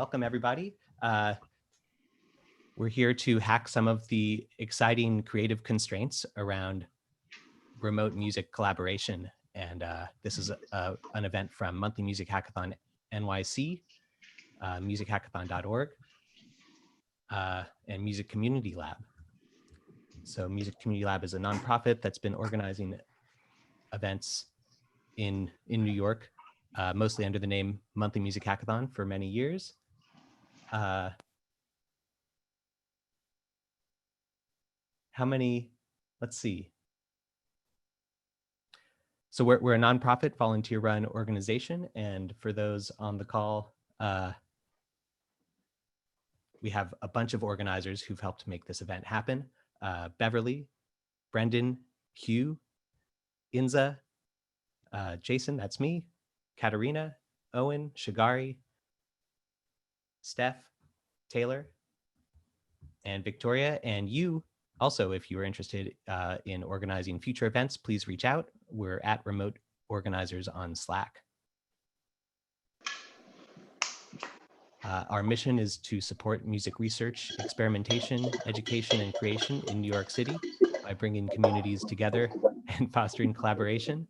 Welcome, everybody. We're here to hack some of the exciting creative constraints around remote music collaboration. And this is an event from Monthly Music Hackathon NYC, musichackathon.org, and Music Community Lab. So Music Community Lab is a nonprofit that's been organizing events in New York, mostly under the name Monthly Music Hackathon for many years. How many, let's see. So we're a nonprofit volunteer-run organization. And for those on the call, we have a bunch of organizers who've helped make this event happen. Beverly, Brendan, Hugh, Inza, Jason, that's me, Katarina, Owen, Shigari, Steph, Taylor, and Victoria. And you also, if you are interested in organizing future events, please reach out. We're at Remote Organizers on Slack. Our mission is to support music research, experimentation, education, and creation in New York City by bringing communities together and fostering collaboration.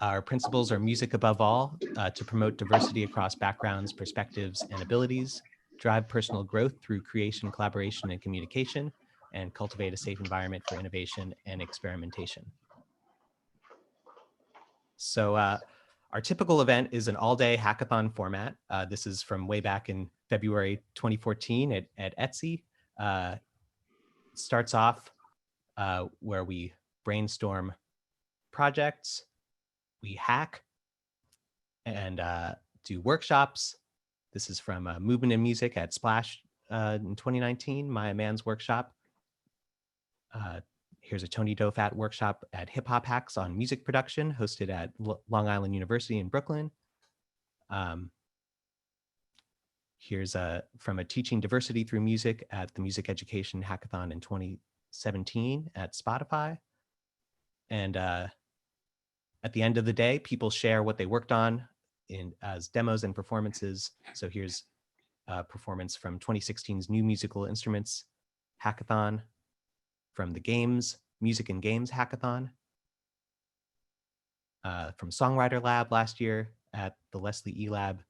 Our principles are music above all, to promote diversity across backgrounds, perspectives, and abilities, drive personal growth through creation, collaboration, and communication, and cultivate a safe environment for innovation and experimentation. So our typical event is an all-day hackathon format. This is from way back in February 2014 at Etsy. It starts off where we brainstorm projects, we hack, and do workshops. This is from Movement in Music at Splash in 2019, Maya Mann's workshop. Here's a Tony Dofat workshop at Hip Hop Hacks on music production, hosted at Long Island University in Brooklyn. Here's from a Teaching Diversity Through Music at the Music Education Hackathon in 2017 at Spotify. And at the end of the day, people share what they worked on as demos and performances. So here's a performance from 2016's New Musical Instruments Hackathon, from the Games, Music and Games Hackathon, from Songwriter Lab last year at the Leslie E Lab,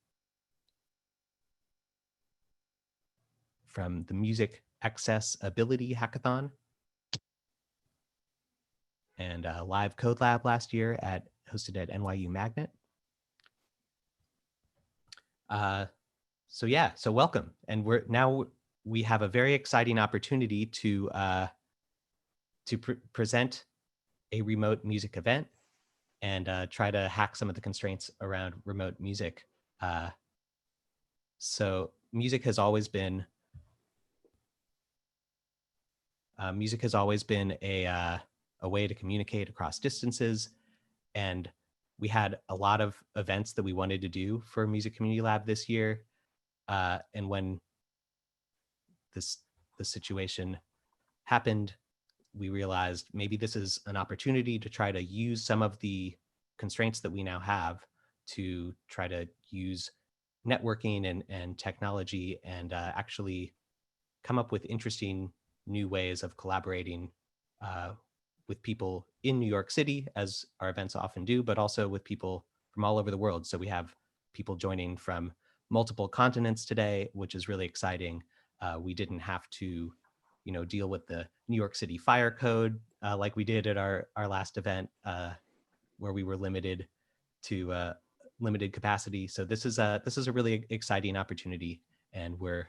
from the Music Accessibility Hackathon, and Live Code Lab last year hosted at NYU Magnet. So yeah, so welcome. And we have a very exciting opportunity to present a remote music event and try to hack some of the constraints around remote music. So music has always been a way to communicate across distances. And we had a lot of events that we wanted to do for Music Community Lab this year. And when the situation happened, we realized maybe this is an opportunity to try to use some of the constraints that we now have to try to use networking and technology and actually come up with interesting new ways of collaborating with people in New York City, as our events often do, but also with people from all over the world. So we have people joining from multiple continents today, which is really exciting. We didn't have to, deal with the New York City fire code like we did at our last event, where we were limited to limited capacity. So this is a really exciting opportunity, and we're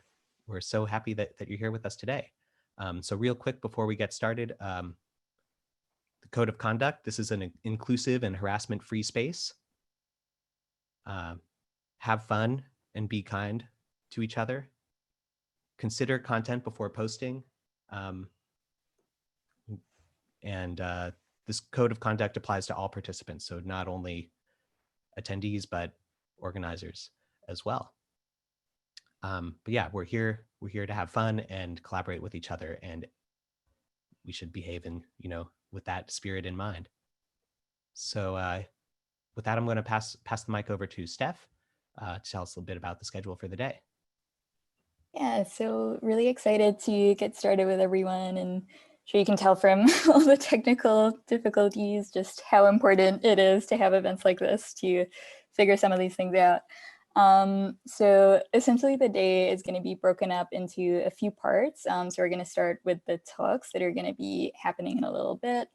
so happy that you're here with us today. So real quick before we get started, the code of conduct. This is an inclusive and harassment-free space. Have fun and be kind to each other. Consider content before posting. This code of conduct applies to all participants, so not only attendees, but organizers as well. But yeah, we're here to have fun and collaborate with each other, and we should behave in, with that spirit in mind. So with that, I'm going to pass the mic over to Steph to tell us a little bit about the schedule for the day. Yeah, so really excited to get started with everyone, and sure you can tell from all the technical difficulties just how important it is to have events like this to figure some of these things out. So essentially the day is going to be broken up into a few parts. So we're going to start with the talks that are going to be happening in a little bit.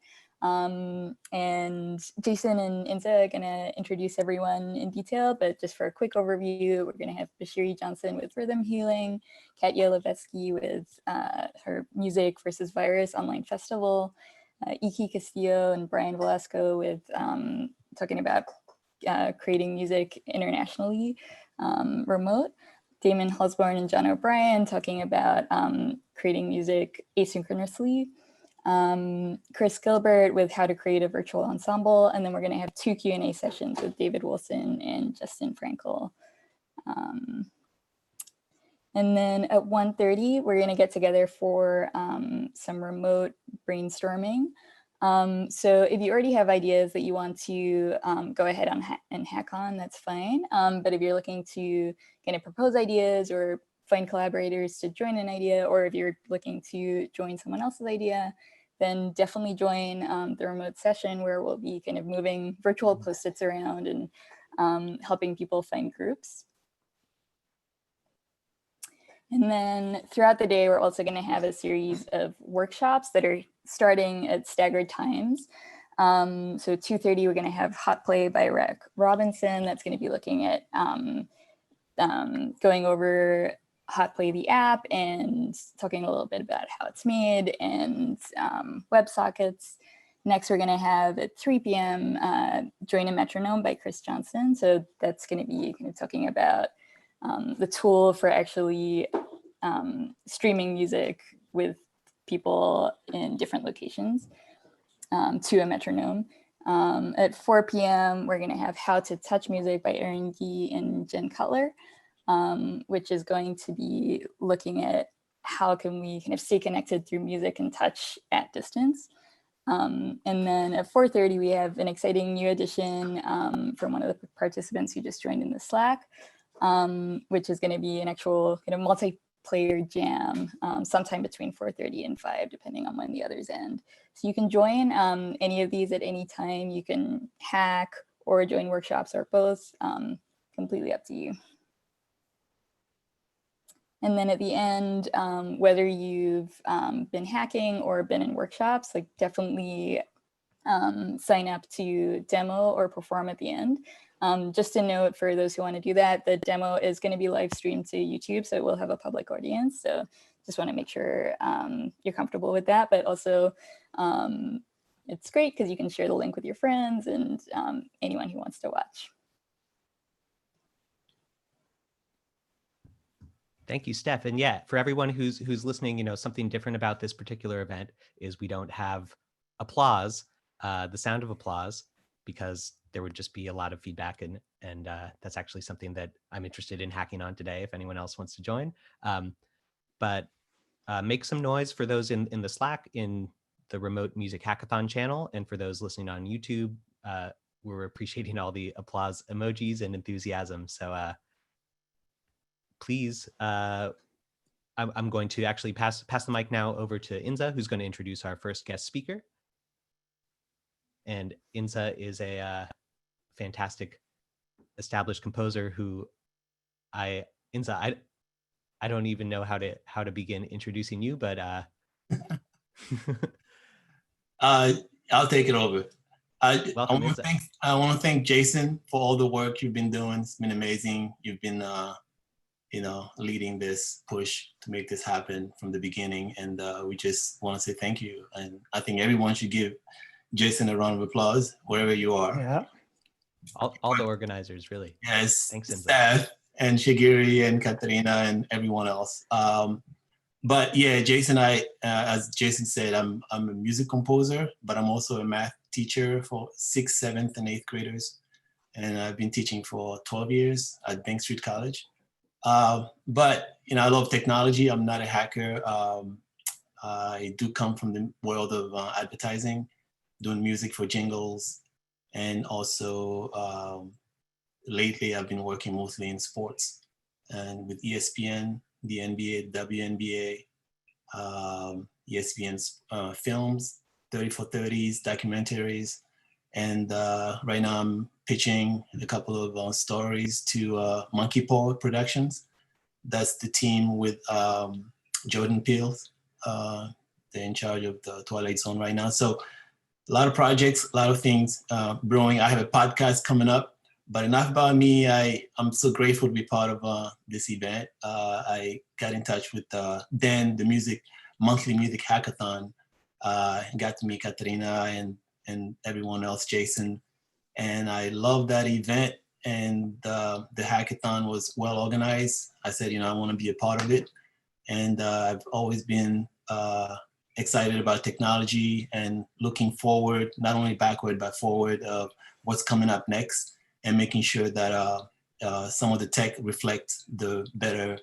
And Jason and Inza are going to introduce everyone in detail, but just for a quick overview, we're going to have Bashiri Johnson with rhythm healing, Katya Lipovetsky with her Music versus Virus online festival, Castilho and Bryan Velasco with talking about creating music internationally remote, Damon, Holzborn, and John O'Brien talking about creating music asynchronously, Kris, Gilbert with how to create a virtual ensemble, and then we're going to have 2 Q&A sessions with David Wilson and Justin Frankel. And then at 1:30, we're going to get together for some remote brainstorming. So if you already have ideas that you want to go ahead and hack on, that's fine. But if you're looking to kind of propose ideas or find collaborators to join an idea, or if you're looking to join someone else's idea, then definitely join the remote session where we'll be kind of moving virtual Post-its around and helping people find groups. And then throughout the day, we're also going to have a series of workshops that are starting at staggered times. So 2:30, we're going to have Hot Play by Rick Robinson. That's going to be looking at going over Hot Play the app and talking a little bit about how it's made and WebSockets. Next, we're going to have at 3 p.m. Join a Metronome by Kris Johnson. So that's going to be kind of talking about the tool for actually streaming music with people in different locations to a metronome. At 4 p.m., we're going to have How to Touch Music by Aaron Gee and Jen Cutler, which is going to be looking at how can we kind of stay connected through music and touch at distance. And then at 4:30, we have an exciting new addition from one of the participants who just joined in the Slack, which is going to be an actual kind of multiplayer jam sometime between 4:30 and 5, depending on when the others end. So you can join any of these at any time. You can hack or join workshops or both, completely up to you. And then at the end, whether you've been hacking or been in workshops, like definitely sign up to demo or perform at the end. Just a note for those who want to do that, the demo is going to be live streamed to YouTube, so it will have a public audience. So just want to make sure you're comfortable with that, but also it's great because you can share the link with your friends and anyone who wants to watch. Thank you, Steph. And yeah, for everyone who's listening, you know, something different about this particular event is we don't have applause, the sound of applause, because there would just be a lot of feedback, and that's actually something that I'm interested in hacking on today if anyone else wants to join. But make some noise for those in the Slack in the Remote Music Hackathon channel, and for those listening on YouTube, we're appreciating all the applause emojis and enthusiasm. So please, I'm going to actually pass the mic now over to Inza, who's going to introduce our first guest speaker. And Inza is a fantastic established composer who I don't even know how to begin introducing you, but I'll take it over. I welcome, want to thank Jason for all the work you've been doing. It's been amazing. You've been leading this push to make this happen from the beginning, and we just want to say thank you. And I think everyone should give Jason a round of applause wherever you are. Yeah. All the organizers, really. Yes. Thanks, Inza. Steph and Shigiri and Katarina and everyone else. But yeah, Jason, as Jason said, I'm a music composer, but I'm also a math teacher for 6th, 7th, and 8th graders. And I've been teaching for 12 years at Bank Street College. But I love technology. I'm not a hacker. I do come from the world of advertising, doing music for jingles And also lately I've been working mostly in sports and with ESPN, the NBA, WNBA, ESPN's films, 30 for 30s, documentaries. And right now I'm pitching a couple of stories to Monkey Paw Productions. That's the team with Jordan Peele. They're in charge of the Twilight Zone right now. So a lot of projects, a lot of things brewing. I have a podcast coming up, but enough about me. I'm so grateful to be part of this event. I got in touch with Dan, the monthly music hackathon. Got to meet Katerina and everyone else, Jason. And I love that event. And the hackathon was well organized. I said, I want to be a part of it. And I've always been excited about technology and looking forward, not only backward, but forward of what's coming up next and making sure that some of the tech reflects the better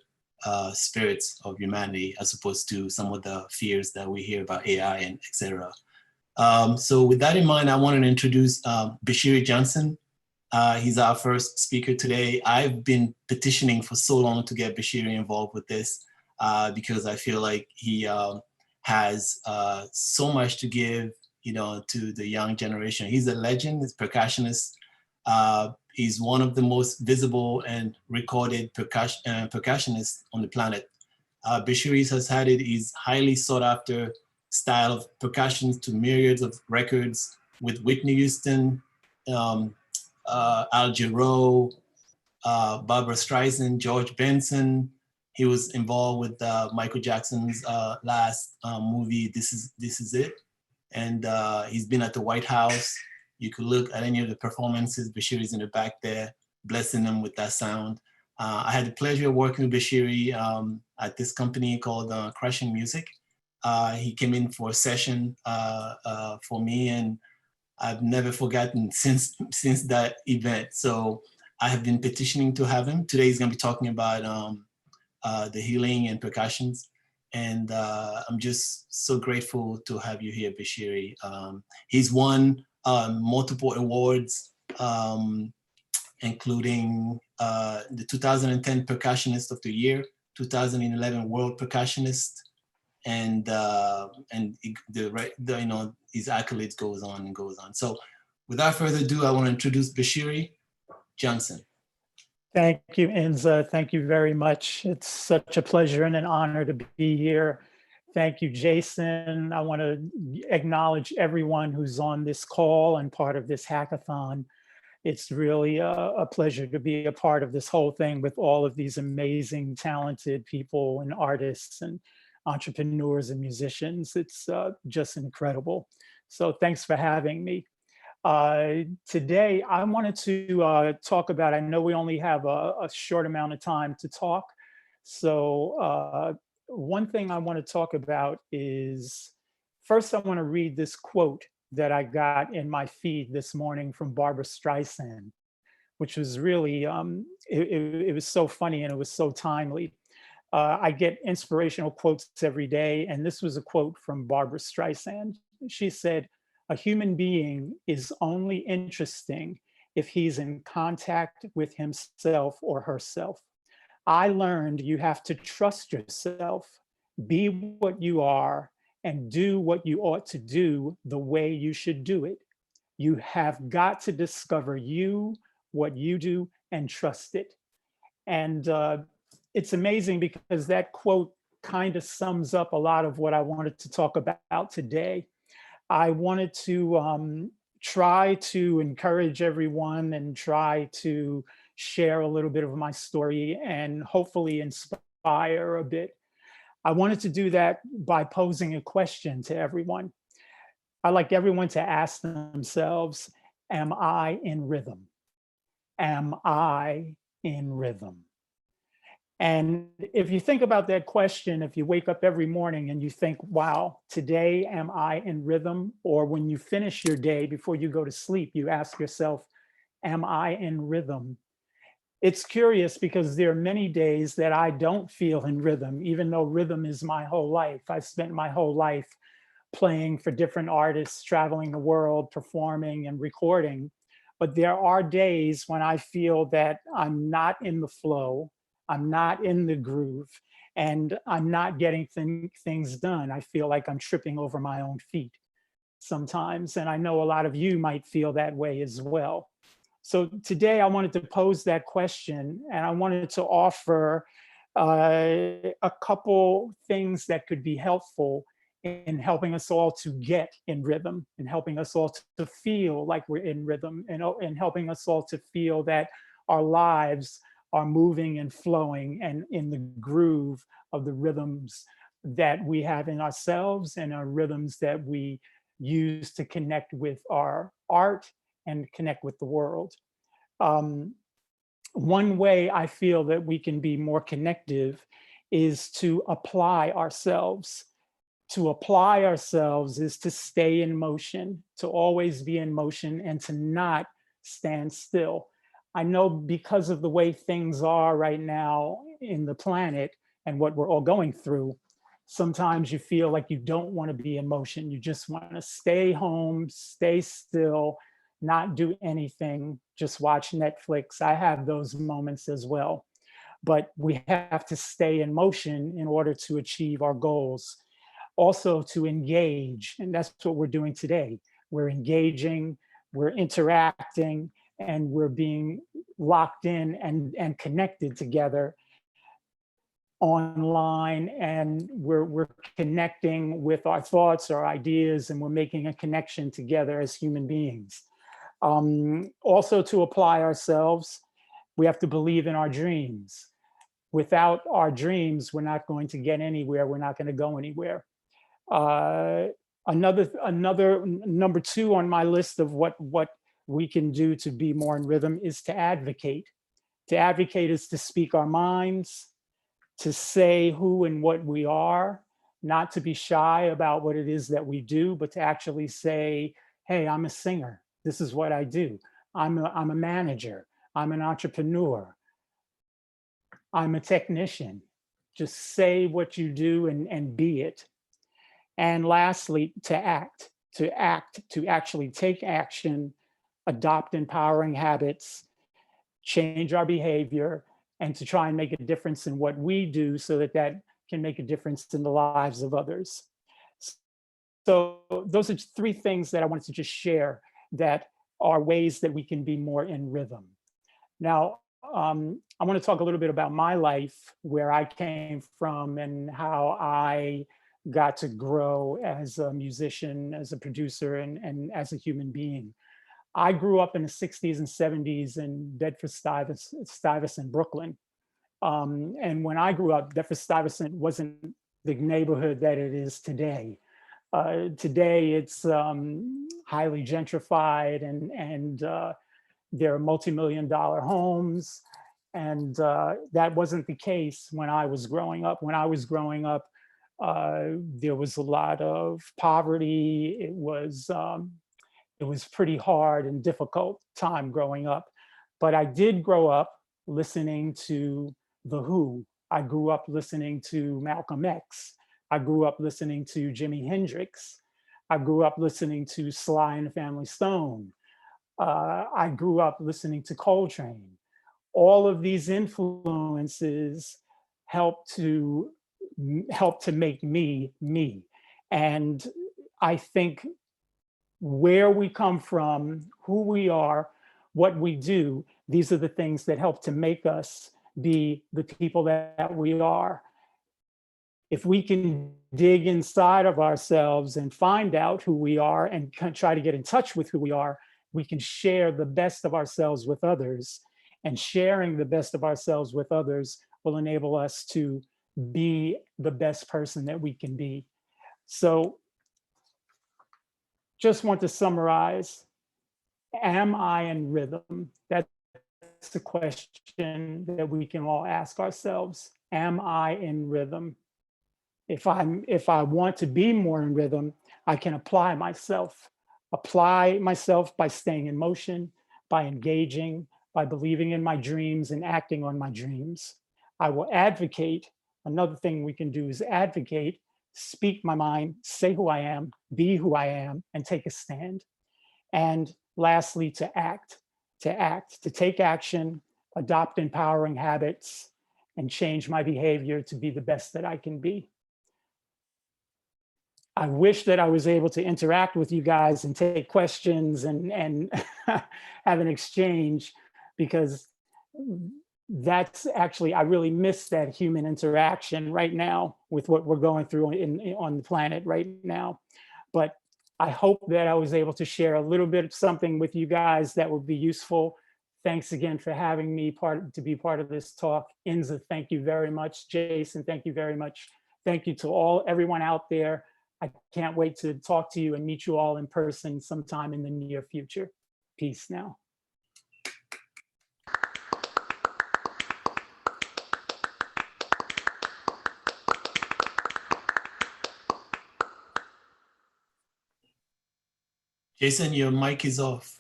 spirits of humanity as opposed to some of the fears that we hear about AI and et cetera. So with that in mind, I wanted to introduce Bashiri Johnson. He's our first speaker today. I've been petitioning for so long to get Bashiri involved with this because I feel like he has so much to give, to the young generation. He's a legend, he's a percussionist. He's one of the most visible and recorded percussionists on the planet. Bashiri has had his highly sought after style of percussion to myriads of records with Whitney Houston, Al Jarreau, Barbara Streisand, George Benson. He was involved with Michael Jackson's last movie, This Is It. And he's been at the White House. You could look at any of the performances. Bashiri's in the back there, blessing them with that sound. I had the pleasure of working with Bashiri at this company called Crushing Music. He came in for a session for me, and I've never forgotten since that event. So I have been petitioning to have him. Today he's going to be talking about the healing and percussions. And I'm just so grateful to have you here, Bashiri. He's won multiple awards, including the 2010 Percussionist of the Year, 2011 World Percussionist, and his accolades goes on and goes on. So without further ado, I want to introduce Bashiri Johnson. Thank you, Inza. Thank you very much. It's such a pleasure and an honor to be here. Thank you, Jason. I want to acknowledge everyone who's on this call and part of this hackathon. It's really a pleasure to be a part of this whole thing with all of these amazing, talented people and artists and entrepreneurs and musicians. It's just incredible. So thanks for having me. Today, I wanted to talk about, I know we only have a short amount of time to talk. So one thing I want to talk about is, first I want to read this quote that I got in my feed this morning from Barbara Streisand, which was really, it was so funny and it was so timely. I get inspirational quotes every day, and this was a quote from Barbara Streisand. She said, "A human being is only interesting if he's in contact with himself or herself. I learned you have to trust yourself, be what you are, and do what you ought to do the way you should do it. You have got to discover you, what you do, and trust it." And it's amazing because that quote kind of sums up a lot of what I wanted to talk about today. I wanted to try to encourage everyone and try to share a little bit of my story and hopefully inspire a bit. I wanted to do that by posing a question to everyone. I'd like everyone to ask themselves, am I in rhythm? Am I in rhythm? And if you think about that question, if you wake up every morning and you think, wow, today am I in rhythm? Or when you finish your day before you go to sleep, you ask yourself, am I in rhythm? It's curious because there are many days that I don't feel in rhythm, even though rhythm is my whole life. I spent my whole life playing for different artists, traveling the world, performing and recording. But there are days when I feel that I'm not in the flow, I'm not in the groove, and I'm not getting things done. I feel like I'm tripping over my own feet sometimes. And I know a lot of you might feel that way as well. So today I wanted to pose that question, and I wanted to offer a couple things that could be helpful in helping us all to get in rhythm, and helping us all to feel like we're in rhythm, and helping us all to feel that our lives are moving and flowing and in the groove of the rhythms that we have in ourselves, and our rhythms that we use to connect with our art and connect with the world. One way I feel that we can be more connective is to apply ourselves. To apply ourselves is to stay in motion, to always be in motion, and to not stand still. I know because of the way things are right now in the planet and what we're all going through, sometimes you feel like you don't want to be in motion. You just want to stay home, stay still, not do anything, just watch Netflix. I have those moments as well. But we have to stay in motion in order to achieve our goals. Also to engage, and that's what we're doing today. We're engaging, we're interacting, and we're being locked in and connected together online, and we're connecting with our thoughts, our ideas, and we're making a connection together as human beings. Also to apply ourselves, we have to believe in our dreams. Without our dreams, we're not going to get anywhere. We're not going to go anywhere. Another number two on my list of what we can do to be more in rhythm is to advocate. To advocate is to speak our minds, to say who and what we are, not to be shy about what it is that we do, but to actually say, hey, I'm a singer. This is what I do. I'm a manager. I'm an entrepreneur. I'm a technician. Just say what you do and be it. And lastly, to actually take action, adopt empowering habits, change our behavior, and to try and make a difference in what we do so that that can make a difference in the lives of others. So those are three things that I wanted to just share that are ways that we can be more in rhythm. Now, I want to talk a little bit about my life, where I came from and how I got to grow as a musician, as a producer, and as a human being. I grew up in the 60s and 70s in Bedford-Stuyvesant, Brooklyn. And when I grew up, Bedford-Stuyvesant wasn't the neighborhood that it is today. Today, it's highly gentrified, and there are multi-million-dollar homes. And that wasn't the case when I was growing up. When I was growing up, there was a lot of poverty. It was pretty hard and difficult time growing up. But I did grow up listening to The Who. I grew up listening to Malcolm X. I grew up listening to Jimi Hendrix. I grew up listening to Sly and the Family Stone. I grew up listening to Coltrane. All of these influences help to make me, me. And I think where we come from, who we are, what we do, these are the things that help to make us be the people that we are. If we can dig inside of ourselves and find out who we are and try to get in touch with who we are, we can share the best of ourselves with others. And sharing the best of ourselves with others will enable us to be the best person that we can be. So just want to summarize, am I in rhythm? That's the question that we can all ask ourselves. Am I in rhythm? If I want to be more in rhythm, I can apply myself by staying in motion, by engaging, by believing in my dreams and acting on my dreams. I will advocate. Another thing we can do is advocate, speak my mind, say who I am, be who I am, and take a stand. And lastly, to act. to act, to take action, adopt empowering habits, and change my behavior to be the best that I can be. I wish that I was able to interact with you guys and take questions and have an exchange, because that's actually, I really miss that human interaction right now with what we're going through on the planet right now. But I hope that I was able to share a little bit of something with you guys that would be useful. Thanks again for having me to be part of this talk. Inza, thank you very much. Jason, thank you very much. Thank you to everyone out there. I can't wait to talk to you and meet you all in person sometime in the near future. Peace now. Jason, your mic is off.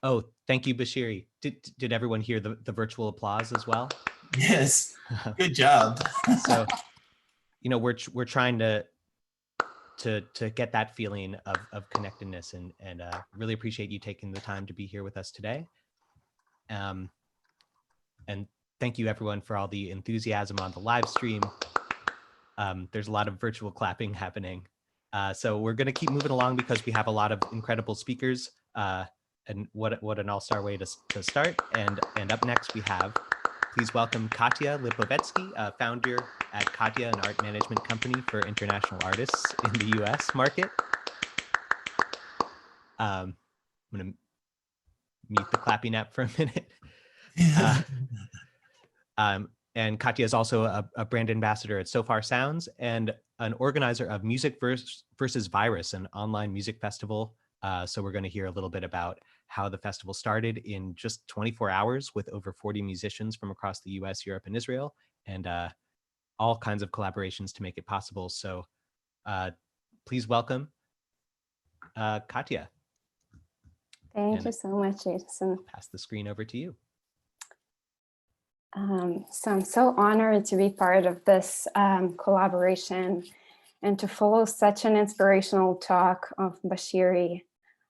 Oh, thank you, Bashiri. Did everyone hear the virtual applause as well? Yes, good job. So, you know, we're trying to get that feeling of connectedness, and really appreciate you taking the time to be here with us today. And thank you everyone for all the enthusiasm on the live stream. There's a lot of virtual clapping happening. So we're going to keep moving along because we have a lot of incredible speakers, and what an all-star way to start. And up next we have, please welcome Katya Lipovetsky, founder at Katya, an art management company for international artists in the US market. I'm going to mute the clapping app for a minute. And Katya is also a brand ambassador at Sofar Sounds and an organizer of Music versus Virus, an online music festival. So we're going to hear a little bit about how the festival started in just 24 hours with over 40 musicians from across the US, Europe, and Israel, and all kinds of collaborations to make it possible. So please welcome Katya. Thank you so much, Jason. Pass the screen over to you. So I'm so honored to be part of this collaboration and to follow such an inspirational talk of Bashiri.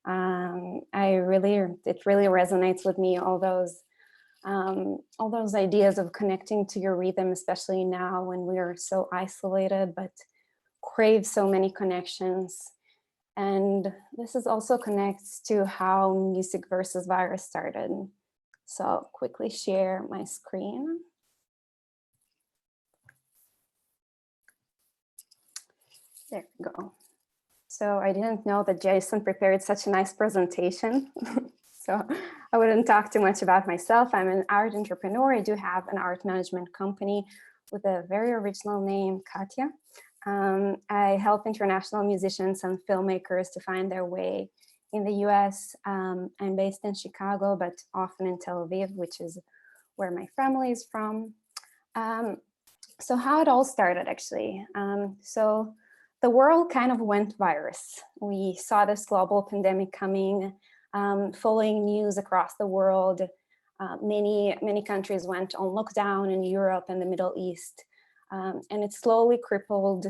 It really resonates with me, all those ideas of connecting to your rhythm, especially now when we are so isolated, but crave so many connections. And this is also connects to how Music versus Virus started. So I'll quickly share my screen. There we go. So I didn't know that Jason prepared such a nice presentation. So I wouldn't talk too much about myself. I'm an art entrepreneur. I do have an art management company with a very original name, Katya. I help international musicians and filmmakers to find their way in the US. I'm based in Chicago, but often in Tel Aviv, which is where my family is from. So how it all started, actually. So the world kind of went virus. We saw this global pandemic coming, following news across the world. Many countries went on lockdown in Europe and the Middle East, and it slowly crippled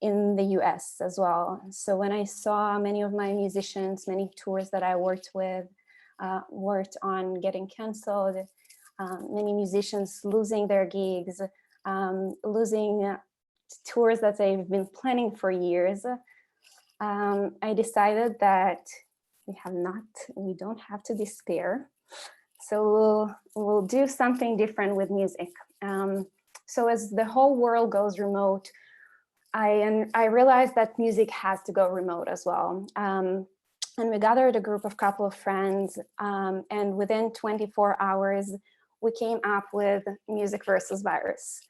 in the US as well. So when I saw many of my musicians, many tours that I worked on getting canceled, many musicians losing their gigs, losing tours that they've been planning for years, I decided that we don't have to despair. So we'll do something different with music. So as the whole world goes remote, I realized that music has to go remote as well. And we gathered a group of couple of friends, and within 24 hours, we came up with Music versus Virus,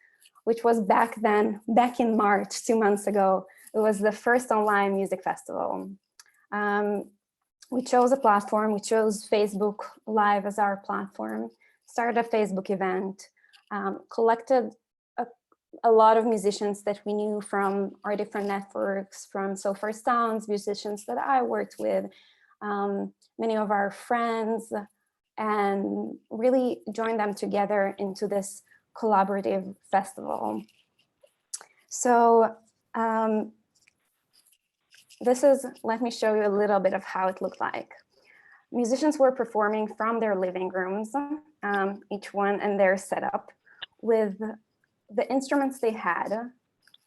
which was back in March, 2 months ago. It was the first online music festival. We chose a platform, we chose Facebook Live as our platform, started a Facebook event, collected a lot of musicians that we knew from our different networks, from Sofar Sounds, musicians that I worked with, many of our friends, and really joined them together into this collaborative festival. So let me show you a little bit of how it looked like. musicians were performing from their living rooms, each one in their setup, with the instruments they had.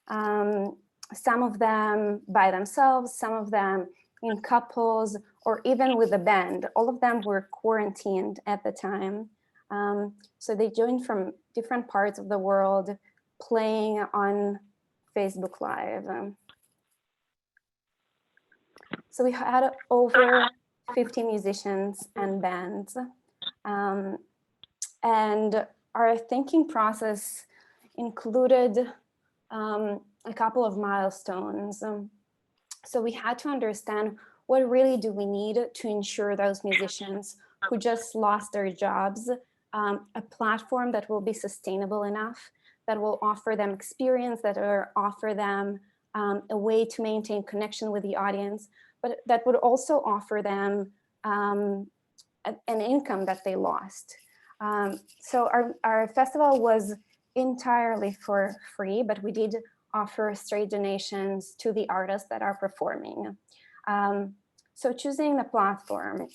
Some of them by themselves, some of them in couples, or even with a band. All of them were quarantined at the time. So they joined from different parts of the world, playing on Facebook Live. So we had over 50 musicians and bands. And our thinking process included a couple of milestones. So we had to understand, what really do we need to ensure those musicians who just lost their jobs a platform that will be sustainable enough, that will offer them experience, that will offer them a way to maintain connection with the audience, but that would also offer them an income that they lost. So our festival was entirely for free, but we did offer straight donations to the artists that are performing. So choosing the platform,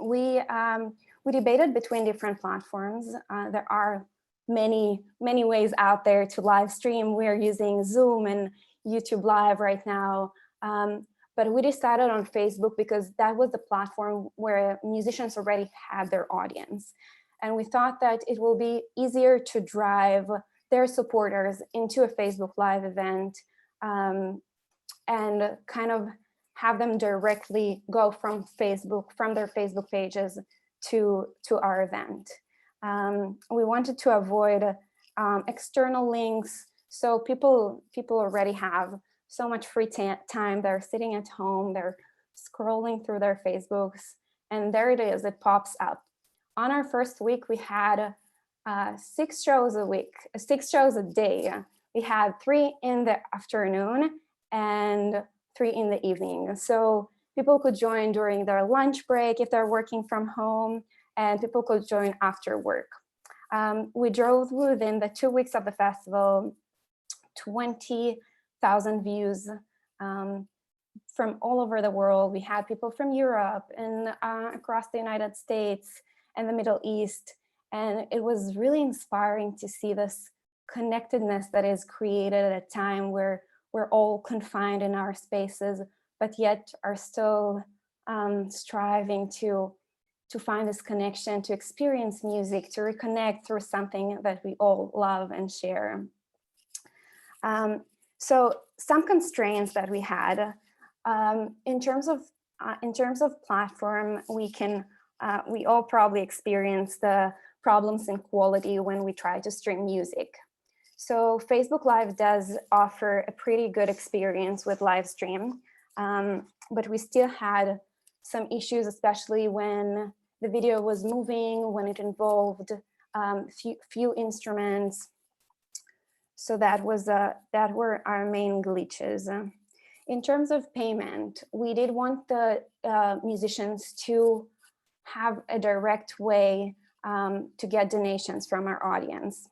we debated between different platforms. There are many ways out there to live stream. We're using Zoom and YouTube Live right now. But we decided on Facebook because that was the platform where musicians already had their audience. And we thought that it will be easier to drive their supporters into a Facebook Live event and kind of have them directly go from Facebook, from their Facebook pages to our event. We wanted to avoid external links. So people already have so much free time. They're sitting at home, they're scrolling through their Facebooks, and there it is, it pops up. On our first week, we had 6 shows a week, 6 shows a day. We had 3 in the afternoon and 3 in the evening. So people could join during their lunch break if they're working from home, and people could join after work. We drove within the 2 weeks of the festival 20,000 views from all over the world. We had people from Europe and across the United States and the Middle East. And it was really inspiring to see this connectedness that is created at a time where we're all confined in our spaces, but yet are still striving to find this connection, to experience music, to reconnect through something that we all love and share. So some constraints that we had in terms of platform, we all probably experience the problems in quality when we try to stream music. So Facebook Live does offer a pretty good experience with live stream, but we still had some issues, especially when the video was moving, when it involved few instruments. So that were our main glitches. In terms of payment, we did want the musicians to have a direct way to get donations from our audience.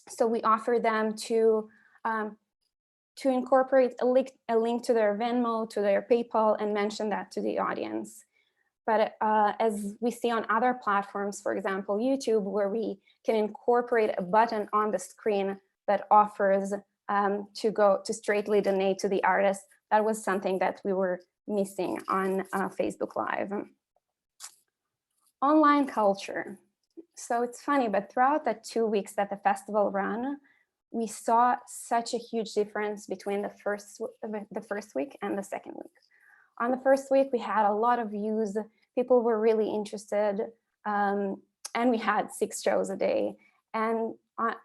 So we offer them to incorporate a link to their Venmo, to their PayPal, and mention that to the audience. But as we see on other platforms, for example, YouTube, where we can incorporate a button on the screen that offers to straightly donate to the artist, that was something that we were missing on Facebook Live. Online culture. So it's funny, but throughout the 2 weeks that the festival ran, we saw such a huge difference between the first week and the second week. On the first week, we had a lot of views. People were really interested, and we had 6 shows a day. And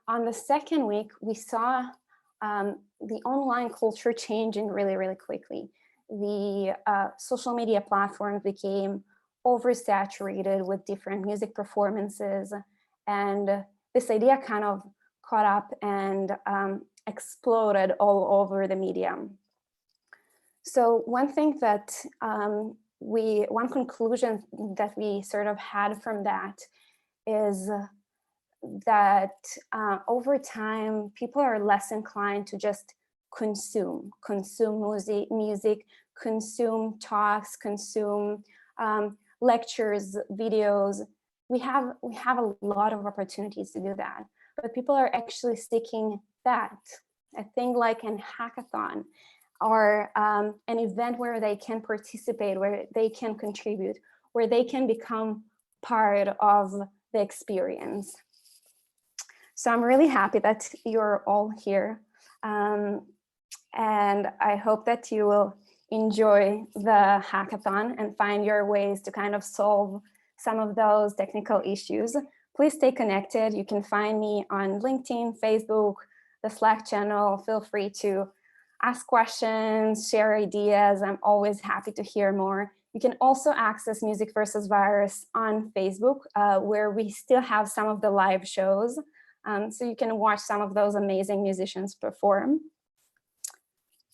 on the second week, we saw the online culture changing really, really quickly. The social media platforms became oversaturated with different music performances, and this idea kind of caught up and exploded all over the medium. So one thing that one conclusion that we sort of had from that is that over time, people are less inclined to just consume music, consume talks, consume lectures, videos. We have a lot of opportunities to do that, but people are actually seeking that. A thing like an hackathon or an event where they can participate, where they can contribute, where they can become part of the experience. So I'm really happy that you're all here. And I hope that you will enjoy the hackathon and find your ways to kind of solve some of those technical issues. Please stay connected. You can find me on LinkedIn, Facebook, the Slack channel. Feel free to ask questions, share ideas. I'm always happy to hear more. You can also access Music versus Virus on Facebook, where we still have some of the live shows. So you can watch some of those amazing musicians perform.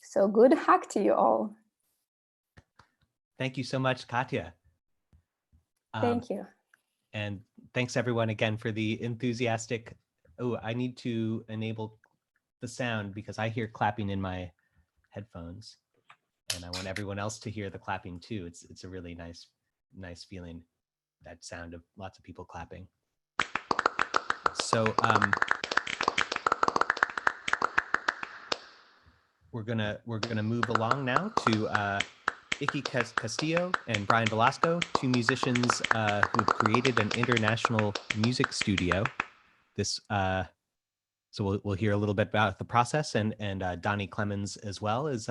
So good hack to you all. Thank you so much, Katya. Thank you. And thanks everyone again for the enthusiastic, oh, I need to enable the sound because I hear clapping in my headphones and I want everyone else to hear the clapping too. It's a really nice feeling, that sound of lots of people clapping. So we're gonna move along now to Icky Castillo and Bryan Velasco, two musicians who've created an international music studio. This so we'll hear a little bit about the process, and Doni Clemons as well is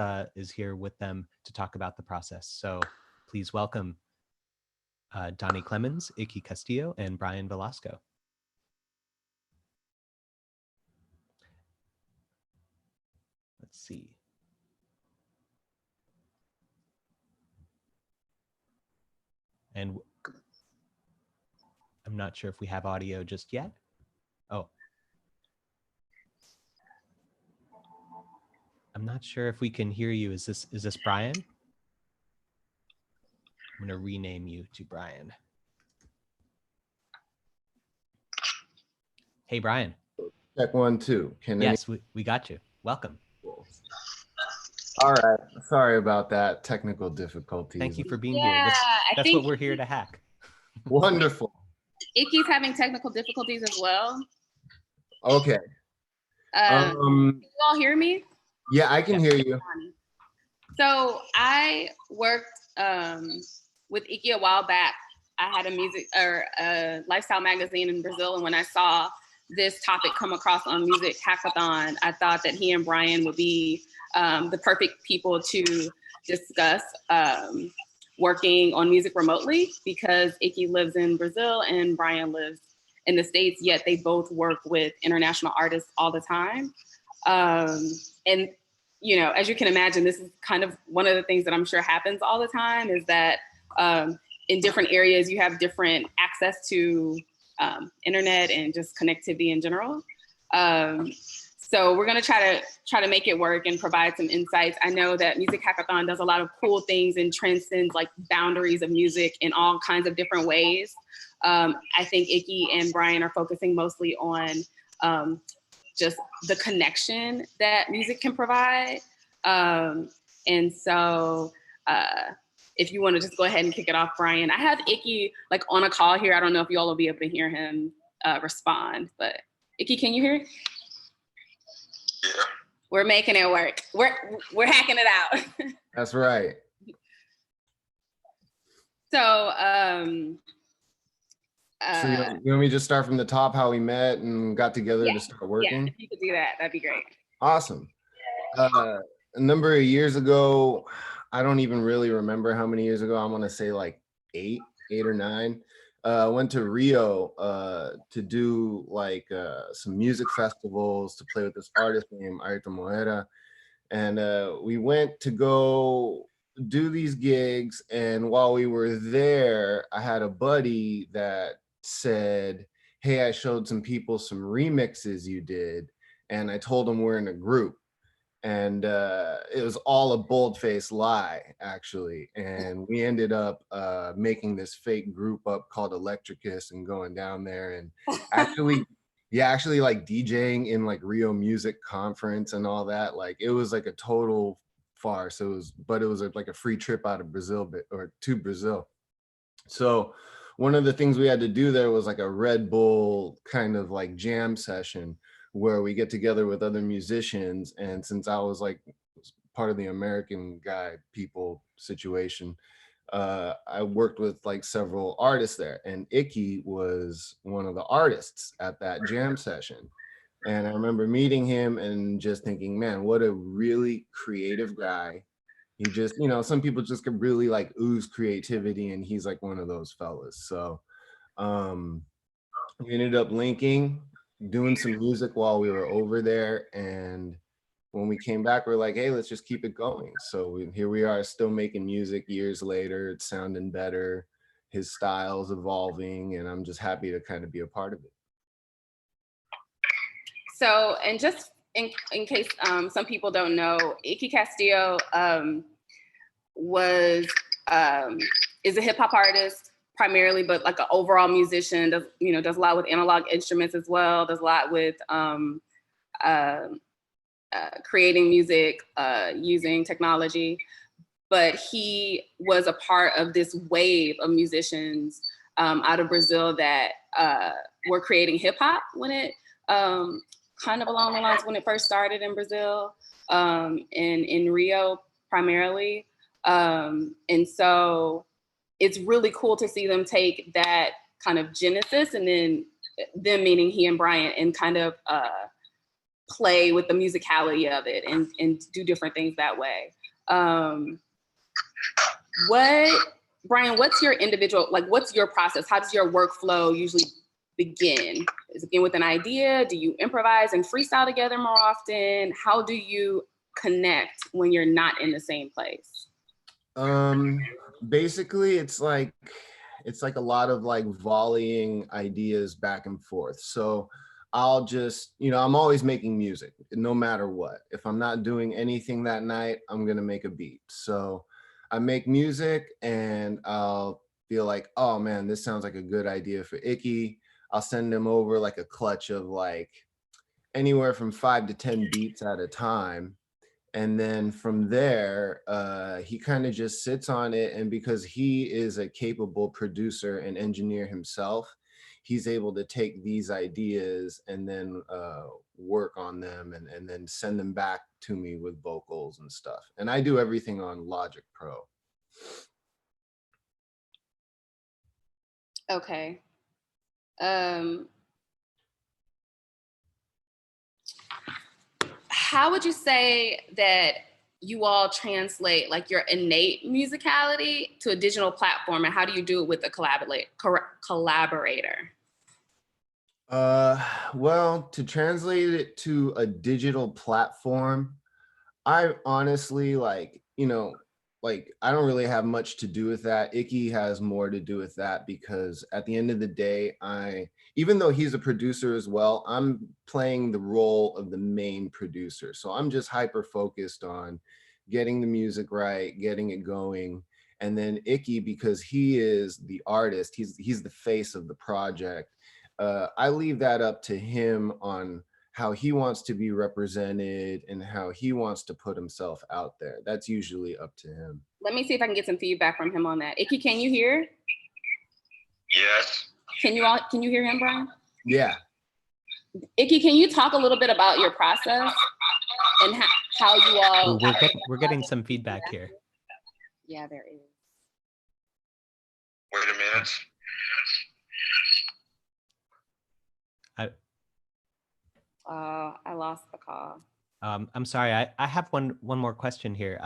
here with them to talk about the process. So please welcome Doni Clemons, Icky Castillo, and Bryan Velasco. Let's see. And I'm not sure if we have audio just yet. Oh. I'm not sure if we can hear you. Is this Bryan? I'm gonna rename you to Bryan. Hey, Bryan. Check 1, 2. Yes, we got you. Welcome. All right. Sorry about that. Technical difficulties. Thank you for being here. That's what we're here to hack. Wonderful. Icky's having technical difficulties as well. Okay. Can you all hear me? Yeah, I can hear you. So I worked with Icky a while back. I had a lifestyle magazine in Brazil, and when I saw this topic come across on Music Hackathon, I thought that he and Bryan would be the perfect people to discuss working on music remotely, because Icky lives in Brazil and Bryan lives in the States, yet they both work with international artists all the time. And, you know, as you can imagine, this is kind of one of the things that I'm sure happens all the time, is that in different areas, you have different access to internet and just connectivity in general. So we're gonna try to make it work and provide some insights. I know that Music Hackathon does a lot of cool things and transcends like boundaries of music in all kinds of different ways. I think Icky and Bryan are focusing mostly on just the connection that music can provide. And so if you want to just go ahead and kick it off, Bryan. I have Icky like on a call here. I don't know if you all will be able to hear him respond, but Icky, can you hear? Yeah. We're making it work. We're hacking it out. That's right. So, so you want me to just start from the top, how we met and got together to start working? Yeah, if you could do that, that'd be great. Awesome. A number of years ago, I don't even really remember how many years ago. I'm gonna say like eight or nine. I went to Rio to do like some music festivals, to play with this artist named Arita Moera. And we went to go do these gigs. And while we were there, I had a buddy that said, hey, I showed some people some remixes you did. And I told him we're in a group. And it was all a bold-faced lie, actually. And we ended up making this fake group up called Electricus and going down there and actually like DJing in like Rio Music Conference and all that. Like it was like a total farce. But it was like a free trip out of Brazil to Brazil. So one of the things we had to do there was like a Red Bull kind of like jam session where we get together with other musicians. And since I was like part of the American guy people situation, I worked with like several artists there, and Icky was one of the artists at that jam session. And I remember meeting him and just thinking, man, what a really creative guy. He just, you know, some people just could really like ooze creativity, and he's like one of those fellas. So we ended up linking, doing some music while we were over there, and when we came back, we're like, hey, let's just keep it going. So here we are, still making music years later. It's sounding better. His style's evolving, and I'm just happy to kind of be a part of it. So, and just in case some people don't know, Icky Castillo is a hip hop artist primarily, but like an overall musician. Does a lot with analog instruments as well. Does a lot with creating music using technology. But he was a part of this wave of musicians out of Brazil that were creating hip hop when it kind of along the lines when it first started in Brazil, and in Rio primarily. And so it's really cool to see them take that kind of genesis, and then them, meaning he and Bryan, and kind of play with the musicality of it and do different things that way. Bryan, what's your individual, like what's your process? How does your workflow usually begin? Does it begin with an idea? Do you improvise and freestyle together more often? How do you connect when you're not in the same place? Basically it's like a lot of like volleying ideas back and forth. So I'll just, I'm always making music no matter what. If I'm not doing anything that night, I'm gonna make a beat. So I make music and I'll feel like, oh man, this sounds like a good idea for Icky. I'll send him over like a clutch of like anywhere from 5 to 10 beats at a time. And then from there, he kind of just sits on it. And because he is a capable producer and engineer himself, he's able to take these ideas and then work on them and then send them back to me with vocals and stuff. And I do everything on Logic Pro. Okay. How would you say that you all translate like your innate musicality to a digital platform, and how do you do it with a collaborator? Well, to translate it to a digital platform, I honestly I don't really have much to do with that. Icky has more to do with that, because at the end of the day, even though he's a producer as well, I'm playing the role of the main producer. So I'm just hyper focused on getting the music right, getting it going. And then Icky, because he is the artist, he's the face of the project. I leave that up to him on how he wants to be represented and how he wants to put himself out there. That's usually up to him. Let me see if I can get some feedback from him on that. Icky, can you hear? Yes. Can you hear him, Bryan? Yeah. Icky, can you talk a little bit about your process and how you all... We're getting some feedback here. Yeah, there is. Wait a minute. I lost the call. I'm sorry. I have one more question here.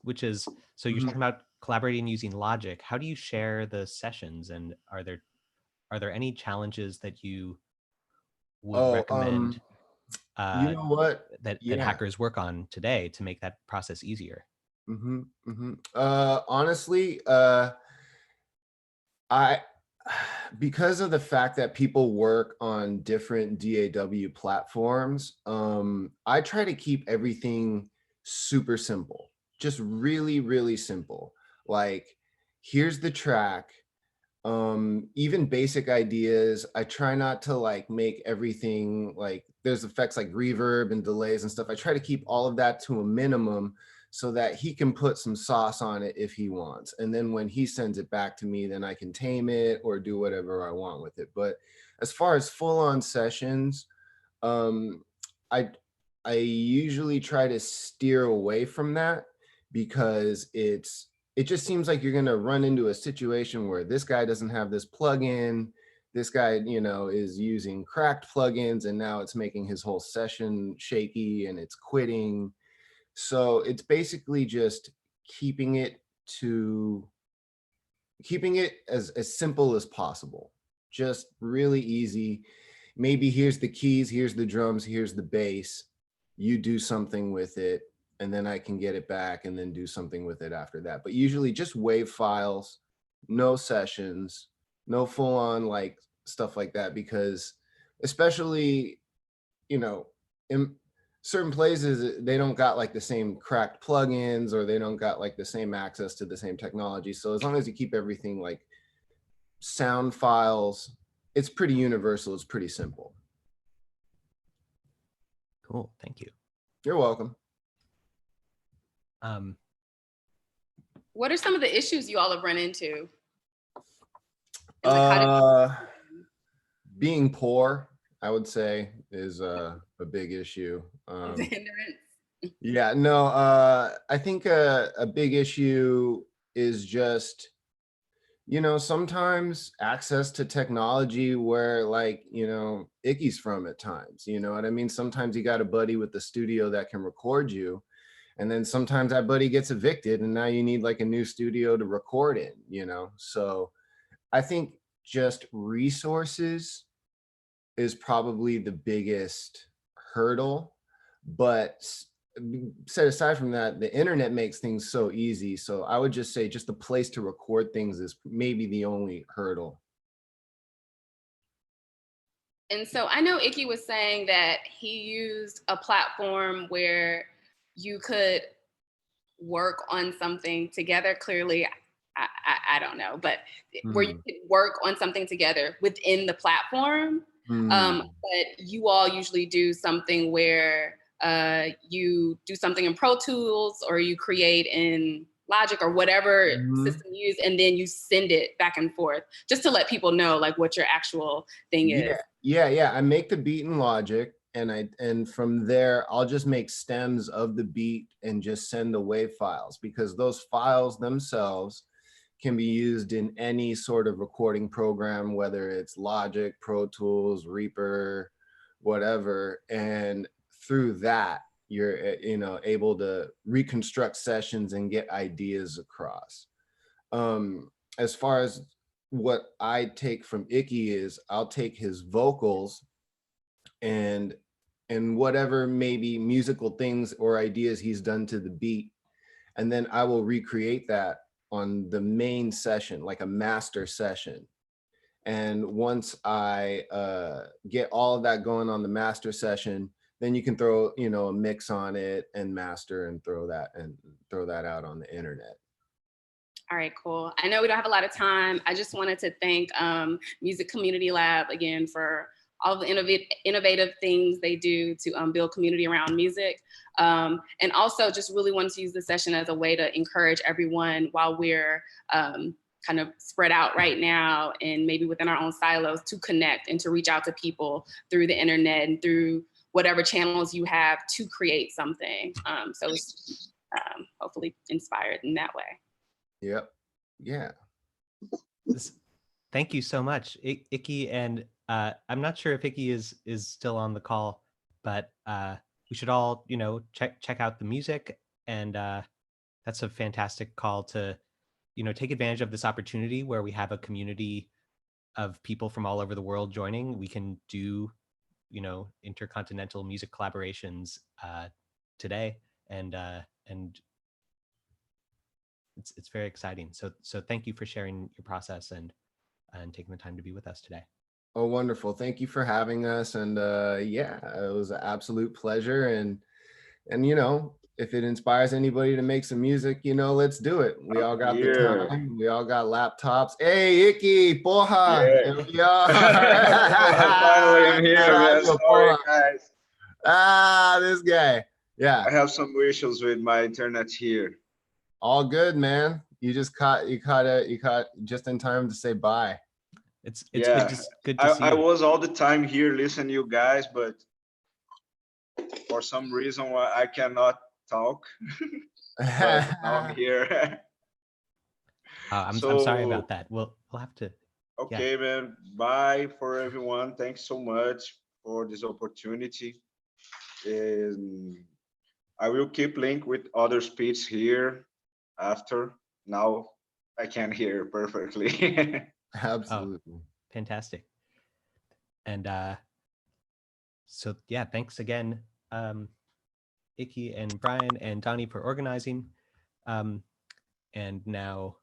Which is, so you're talking about collaborating using Logic. How do you share the sessions, and are there any challenges that you would recommend? You know what? That hackers work on today to make that process easier. Honestly, because of the fact that people work on different DAW platforms, I try to keep everything super simple, just really, really simple. Like, here's the track, even basic ideas. I try not to like make everything like there's effects like reverb and delays and stuff. I try to keep all of that to a minimum so that he can put some sauce on it if he wants. And then when he sends it back to me, then I can tame it or do whatever I want with it. But as far as full-on sessions, I usually try to steer away from that, because it just seems like you're gonna run into a situation where this guy doesn't have this plugin, this guy, you know, is using cracked plugins, and now it's making his whole session shaky and it's quitting. So it's basically just keeping it as simple as possible, just really easy. Maybe here's the keys, here's the drums, here's the bass. You do something with it, and then I can get it back and then do something with it after that. But usually just WAV files, no sessions, no full on like stuff like that, because especially, you know, in certain places, they don't got like the same cracked plugins, or they don't got like the same access to the same technology. So as long as you keep everything like sound files, it's pretty universal, it's pretty simple. Cool, thank you. You're welcome. What are some of the issues you all have run into? And like, being poor, I would say, is a big issue. Yeah, no, I think a big issue is just, you know, sometimes access to technology where, like, you know, Icky's from at times, you know what I mean? Sometimes you got a buddy with the studio that can record you, and then sometimes that buddy gets evicted and now you need like a new studio to record in, you know? So I think just resources is probably the biggest hurdle, but set aside from that, the internet makes things so easy. So I would just say just the place to record things is maybe the only hurdle. And so I know Icky was saying that he used a platform where you could work on something together. Clearly, I don't know, but where you could work on something together within the platform. But you all usually do something where you do something in Pro Tools, or you create in Logic or whatever system you use, and then you send it back and forth, just to let people know like what your actual thing is. Yeah. I make the beat in Logic, and from there I'll just make stems of the beat and just send the WAV files, because those files themselves can be used in any sort of recording program, whether it's Logic, Pro Tools, Reaper, whatever. And through that, you're, you know, able to reconstruct sessions and get ideas across. As far as what I take from Icky is, I'll take his vocals and whatever maybe musical things or ideas he's done to the beat, and then I will recreate that on the main session, like a master session. And once I get all of that going on the master session, then you can throw, you know, a mix on it and master and throw that out on the internet. All right, cool. I know we don't have a lot of time. I just wanted to thank Music Community Lab again for all the innovative things they do to build community around music. And also just really wanted to use this session as a way to encourage everyone while we're kind of spread out right now and maybe within our own silos, to connect and to reach out to people through the internet and through whatever channels you have to create something. So it's hopefully inspired in that way. Yep. Yeah. Thank you so much, Icky. And I'm not sure if Icky is still on the call, but we should all, you know, check out the music. And that's a fantastic call to, you know, take advantage of this opportunity where we have a community of people from all over the world joining. We can do, you know, intercontinental music collaborations today, and it's very exciting. So thank you for sharing your process and taking the time to be with us today. Oh, wonderful. Thank you for having us. And yeah, it was an absolute pleasure. And, you know, if it inspires anybody to make some music, you know, let's do it. We all got the time. We all got laptops. Hey, Icky, poha. Yeah. Finally, I'm here, man. Sorry, guys. This guy. Yeah, I have some issues with my internet here. all good, man. You caught just in time to say bye. It's Yeah, good to see I you. was all the time here listening you guys, but for some reason why I cannot talk. But now I'm here. I'm sorry about that. We'll have to. Okay, man. Bye for everyone. Thanks so much for this opportunity. And I will keep link with other speech here after. Now I can hear perfectly. Absolutely. Fantastic. And so yeah, thanks again, Icky and Bryan and Doni for organizing. And now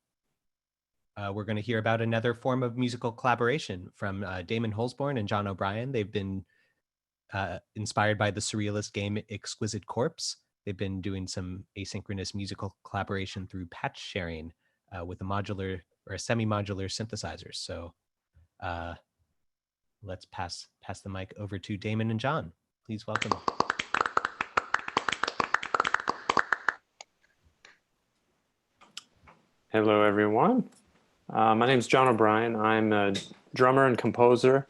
we're going to hear about another form of musical collaboration from Damon Holzborn and John O'Brien. They've been inspired by the surrealist game Exquisite Corpse. They've been doing some asynchronous musical collaboration through patch sharing with a modular or a semi-modular synthesizer. So let's pass the mic over to Damon and John. Please welcome. Hello, everyone. My name is John O'Brien. I'm a drummer and composer,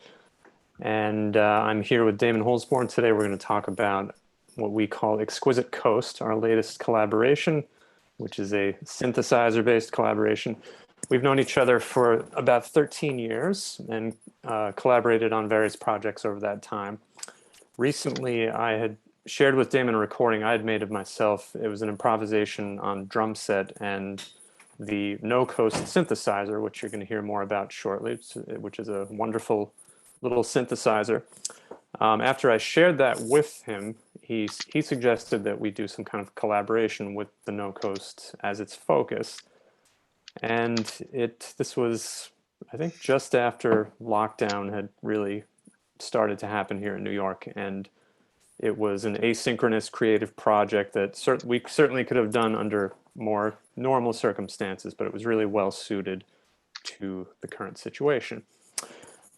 and I'm here with Damon Holzborn. Today we're going to talk about what we call Exquisite Coast, our latest collaboration, which is a synthesizer-based collaboration. We've known each other for about 13 years and collaborated on various projects over that time. Recently, I had shared with Damon a recording I had made of myself. It was an improvisation on drum set and the No Coast synthesizer, which you're going to hear more about shortly, which is a wonderful little synthesizer. After I shared that with him, he suggested that we do some kind of collaboration with the No Coast as its focus. And this was, I think, just after lockdown had really started to happen here in New York. And it was an asynchronous creative project that we certainly could have done under more normal circumstances, but it was really well suited to the current situation.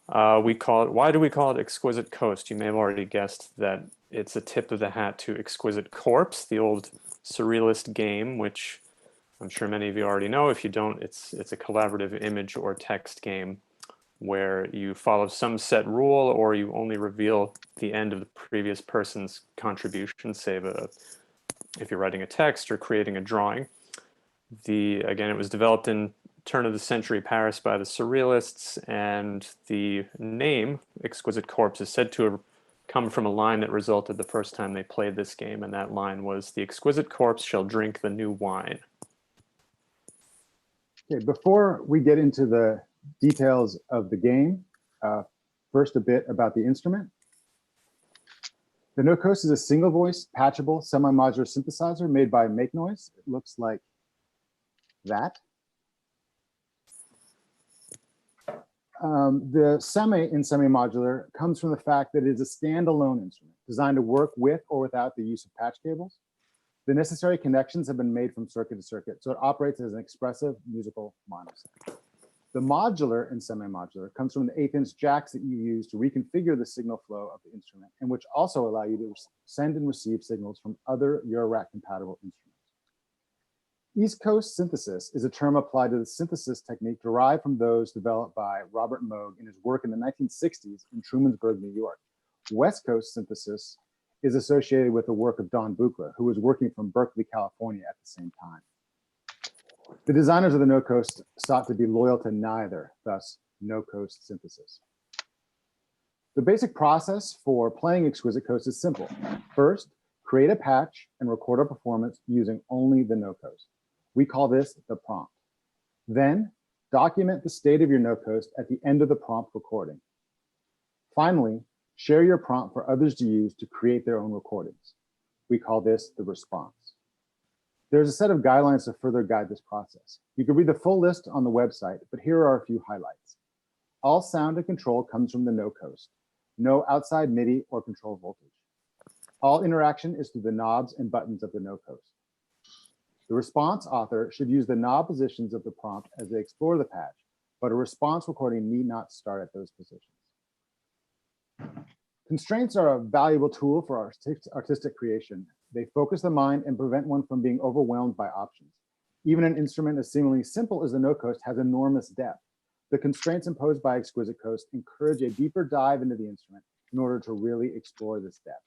Why do we call it Exquisite Coast? You may have already guessed that it's a tip of the hat to Exquisite Corpse, the old surrealist game, which I'm sure many of you already know. If you don't, it's a collaborative image or text game where you follow some set rule or you only reveal the end of the previous person's contribution, save if you're writing a text or creating a drawing. Again, it was developed in turn of the century Paris by the surrealists, and the name Exquisite Corpse is said to have come from a line that resulted the first time they played this game, and that line was, "The exquisite corpse shall drink the new wine." Okay, before we get into the details of the game, first a bit about the instrument. The No Coast is a single voice, patchable, semi-modular synthesizer made by Make Noise. It looks like that. The semi-modular comes from the fact that it is a standalone instrument designed to work with or without the use of patch cables. The necessary connections have been made from circuit to circuit, so it operates as an expressive musical monoset. The modular and semi-modular comes from the 1/8" jacks that you use to reconfigure the signal flow of the instrument, and which also allow you to send and receive signals from other Eurorack compatible instruments. East Coast synthesis is a term applied to the synthesis technique derived from those developed by Robert Moog in his work in the 1960s in Trumansburg, New York. West Coast synthesis is associated with the work of Don Buchla, who was working from Berkeley, California at the same time. The designers of the No Coast sought to be loyal to neither, thus No Coast synthesis. The basic process for playing Exquisite Coast is simple. First, create a patch and record a performance using only the No Coast. We call this the prompt. Then, document the state of your No Coast at the end of the prompt recording. Finally, share your prompt for others to use to create their own recordings. We call this the response. There's a set of guidelines to further guide this process. You can read the full list on the website, but here are a few highlights. All sound and control comes from the No Coast. No outside MIDI or control voltage. All interaction is through the knobs and buttons of the No Coast. The response author should use the knob positions of the prompt as they explore the patch, but a response recording need not start at those positions. Constraints are a valuable tool for artistic creation. They focus the mind and prevent one from being overwhelmed by options. Even an instrument as seemingly simple as the No Coast has enormous depth. The constraints imposed by Exquisite Coast encourage a deeper dive into the instrument in order to really explore this depth.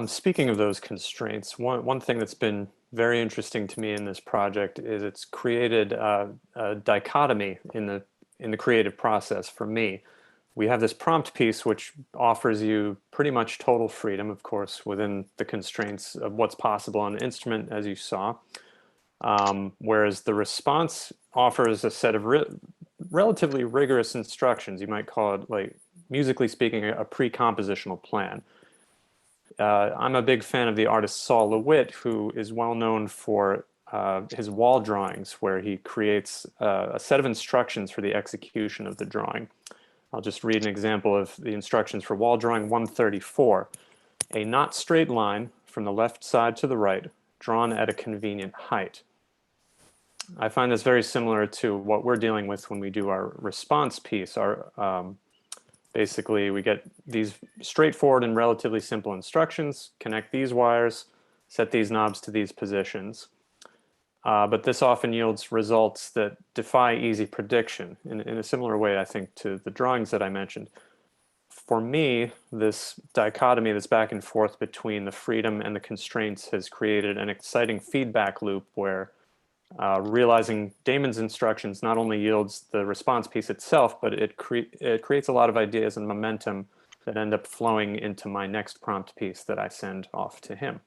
Speaking of those constraints, one thing that's been very interesting to me in this project is it's created a dichotomy in the creative process for me. We have this prompt piece which offers you pretty much total freedom, of course, within the constraints of what's possible on the instrument, as you saw. Whereas the response offers a set of relatively rigorous instructions. You might call it, like, musically speaking, a pre-compositional plan. I'm a big fan of the artist Saul LeWitt, who is well known for his wall drawings, where he creates a set of instructions for the execution of the drawing. I'll just read an example of the instructions for wall drawing 134. A not straight line from the left side to the right, drawn at a convenient height. I find this very similar to what we're dealing with when we do our response piece. Basically, we get these straightforward and relatively simple instructions, connect these wires, set these knobs to these positions. But this often yields results that defy easy prediction in a similar way, I think, to the drawings that I mentioned. For me, this dichotomy, this back and forth between the freedom and the constraints has created an exciting feedback loop where realizing Damon's instructions not only yields the response piece itself, but it creates a lot of ideas and momentum that end up flowing into my next prompt piece that I send off to him.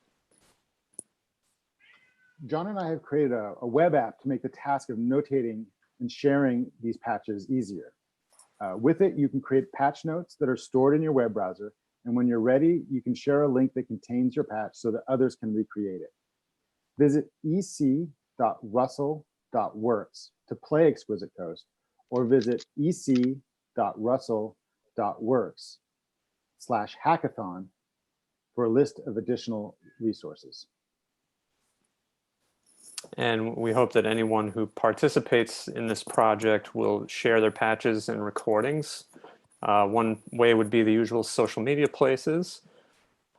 John and I have created a web app to make the task of notating and sharing these patches easier. With it, you can create patch notes that are stored in your web browser. And when you're ready, you can share a link that contains your patch so that others can recreate it. Visit ec.russell.works to play Exquisite Coast, or visit ec.russell.works/hackathon for a list of additional resources. And we hope that anyone who participates in this project will share their patches and recordings. One way would be the usual social media places.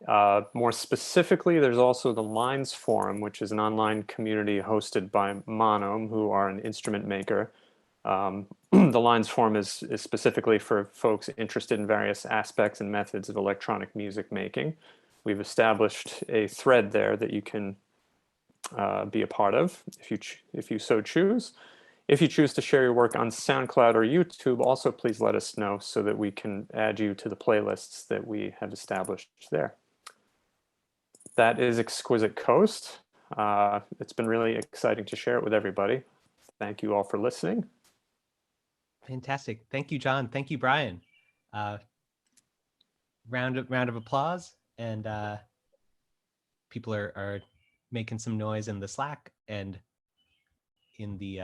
More specifically, there's also the Lines Forum, which is an online community hosted by Monom, who are an instrument maker. The Lines Forum is specifically for folks interested in various aspects and methods of electronic music making. We've established a thread there that you can be a part of if you so choose. If you choose to share your work on SoundCloud or YouTube, also please let us know so that we can add you to the playlists that we have established there. That is Exquisite Coast. It's been really exciting to share it with everybody. Thank you all for listening. Fantastic. Thank you, John. Thank you, Bryan. Round of applause, and people are making some noise in the Slack and in the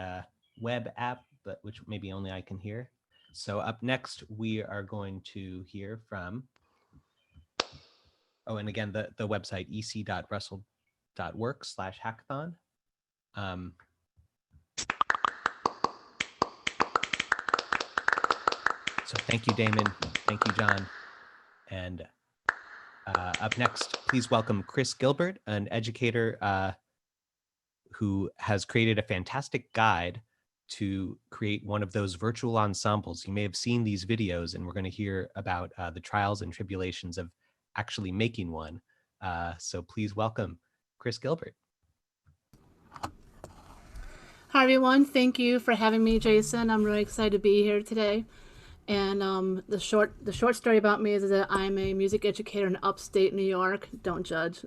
web app, but which maybe only I can hear. So up next, we are going to hear from, oh, and again, the website ec.russell.works/hackathon. So thank you, Damon. Thank you, John. And up next, please welcome Kris Gilbert, an educator who has created a fantastic guide to create one of those virtual ensembles. You may have seen these videos, and we're going to hear about the trials and tribulations of actually making one. So please welcome Kris Gilbert. Hi, everyone. Thank you for having me, Jason. I'm really excited to be here today. And the short story about me is that I'm a music educator in upstate New York. Don't judge.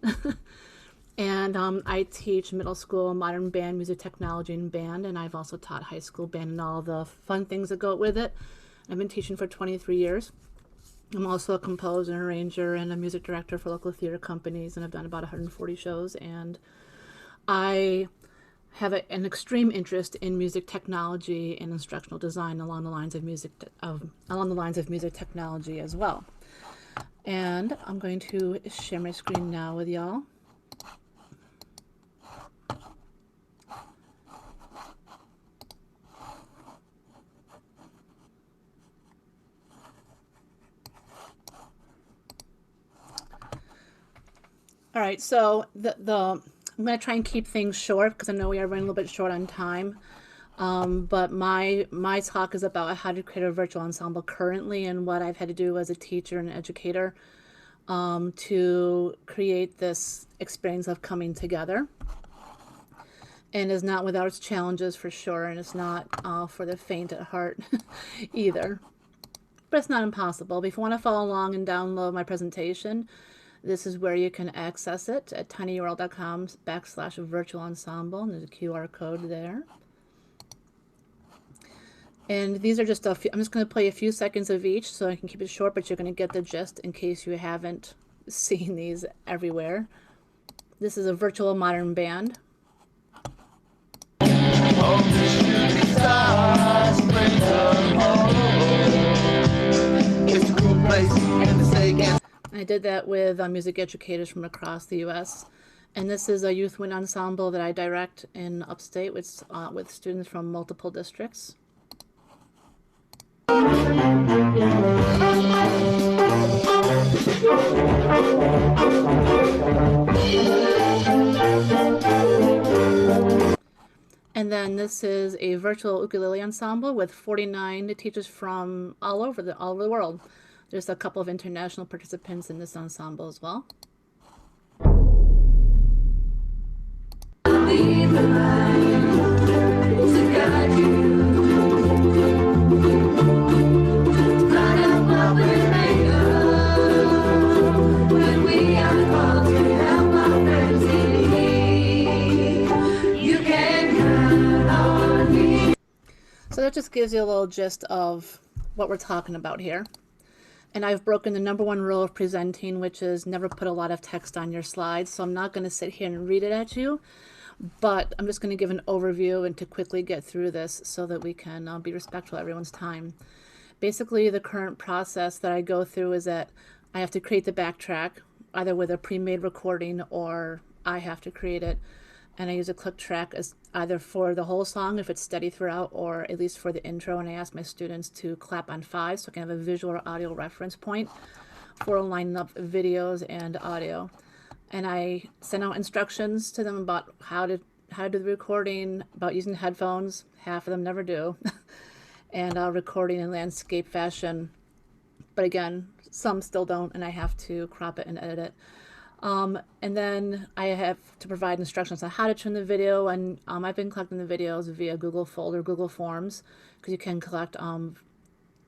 And I teach middle school modern band, music technology, and band. And I've also taught high school band and all the fun things that go with it. I've been teaching for 23 years. I'm also a composer, and arranger, and a music director for local theater companies, and I've done about 140 shows. And I have an extreme interest in music technology and instructional design along the lines of music technology as well. And I'm going to share my screen now with y'all. All right, so I'm going to try and keep things short because I know we are running a little bit short on time. But my talk is about how to create a virtual ensemble currently and what I've had to do as a teacher and educator to create this experience of coming together. And is not without its challenges for sure, and it's not for the faint at heart either. But it's not impossible. If you want to follow along and download my presentation, this is where you can access it at tinyurl.com/virtual ensemble, and there's a QR code there. And these are just a few, I'm just going to play a few seconds of each so I can keep it short, but you're going to get the gist in case you haven't seen these everywhere. This is a virtual modern band. I did that with music educators from across the U.S. And this is a youth wind ensemble that I direct in upstate with students from multiple districts. And then this is a virtual ukulele ensemble with 49 teachers from all over the world. There's a couple of international participants in this ensemble as well. So that just gives you a little gist of what we're talking about here. And I've broken the #1 rule of presenting, which is never put a lot of text on your slides. So I'm not going to sit here and read it at you, but I'm just going to give an overview and to quickly get through this so that we can be respectful of everyone's time. Basically, the current process that I go through is that I have to create the backtrack, either with a pre-made recording or I have to create it. And I use a click track as either for the whole song if it's steady throughout, or at least for the intro. And I ask my students to clap on 5 so I can have a visual or audio reference point for lining up videos and audio. And I send out instructions to them about how to do the recording, about using headphones. Half of them never do. And recording in landscape fashion. But again, some still don't, and I have to crop it and edit it. And then I have to provide instructions on how to tune the video, and I've been collecting the videos via Google Forms, because you can collect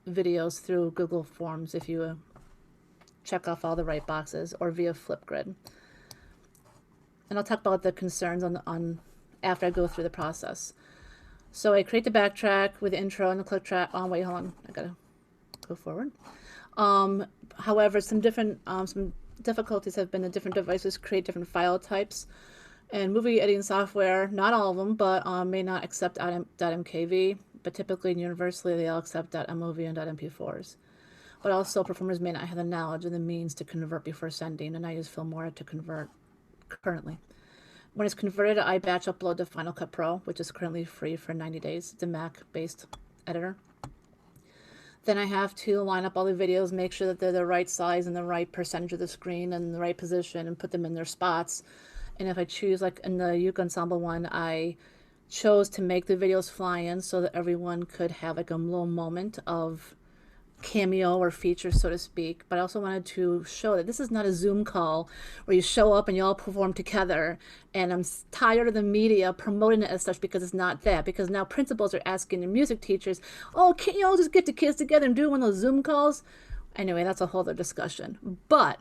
videos through Google Forms if you check off all the right boxes, or via Flipgrid. And I'll talk about the concerns on after I go through the process. So I create the backtrack with the intro and the click track. Oh wait, hold on, I gotta go forward. However, some difficulties have been the different devices create different file types, and movie editing software, not all of them, but may not accept .mkv, but typically and universally they all accept .mov and .mp4s. But also performers may not have the knowledge and the means to convert before sending, and I use Filmora to convert currently. When it's converted, I batch upload to Final Cut Pro, which is currently free for 90 days. It's a Mac-based editor. Then I have to line up all the videos, make sure that they're the right size and the right percentage of the screen and the right position, and put them in their spots. And if I choose, like in the uke ensemble one, I chose to make the videos fly in so that everyone could have like a little moment of cameo or feature, so to speak. But I also wanted to show that this is not a Zoom call where you show up and you all perform together, and I'm tired of the media promoting it as such, because it's not that. Because now principals are asking their music teachers, oh, can't you all just get the kids together and do one of those Zoom calls? Anyway, that's a whole other discussion. But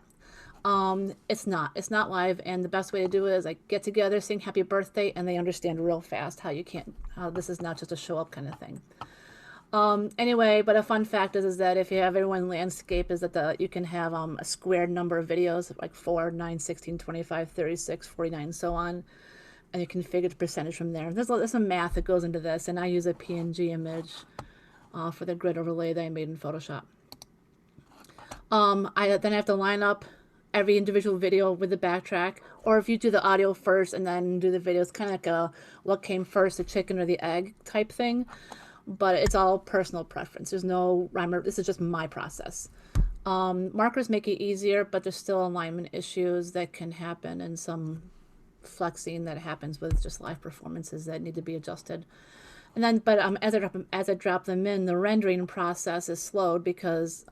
it's not live, and the best way to do it is like get together, sing happy birthday, and they understand real fast how this is not just a show up kind of thing. Anyway, but a fun fact is that if you have everyone landscape, is that you can have a squared number of videos, like 4, 9, 16, 25, 36, 49, and so on, and you configure the percentage from there. There's some math that goes into this, and I use a PNG image for the grid overlay that I made in Photoshop. Then I have to line up every individual video with the backtrack, or if you do the audio first and then do the video, it's kind of like a what came first, the chicken or the egg type thing. But it's all personal preference. There's no rhyme or, this is just my process. Markers make it easier, but there's still alignment issues that can happen and some flexing that happens with just live performances that need to be adjusted. And then, but as I drop them in, the rendering process is slowed because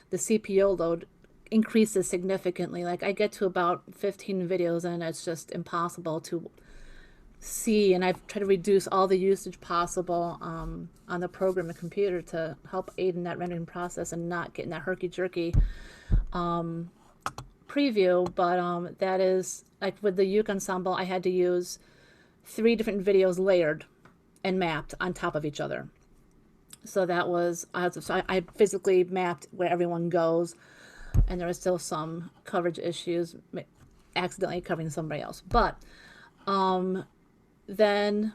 the CPU load increases significantly. Like I get to about 15 videos and it's just impossible to see. And I've tried to reduce all the usage possible on the program and computer to help aid in that rendering process and not getting that herky-jerky preview. But that is, like with the uke ensemble, I had to use 3 different videos layered and mapped on top of each other. So that was, I physically mapped where everyone goes, and there was still some coverage issues, accidentally covering somebody else. But then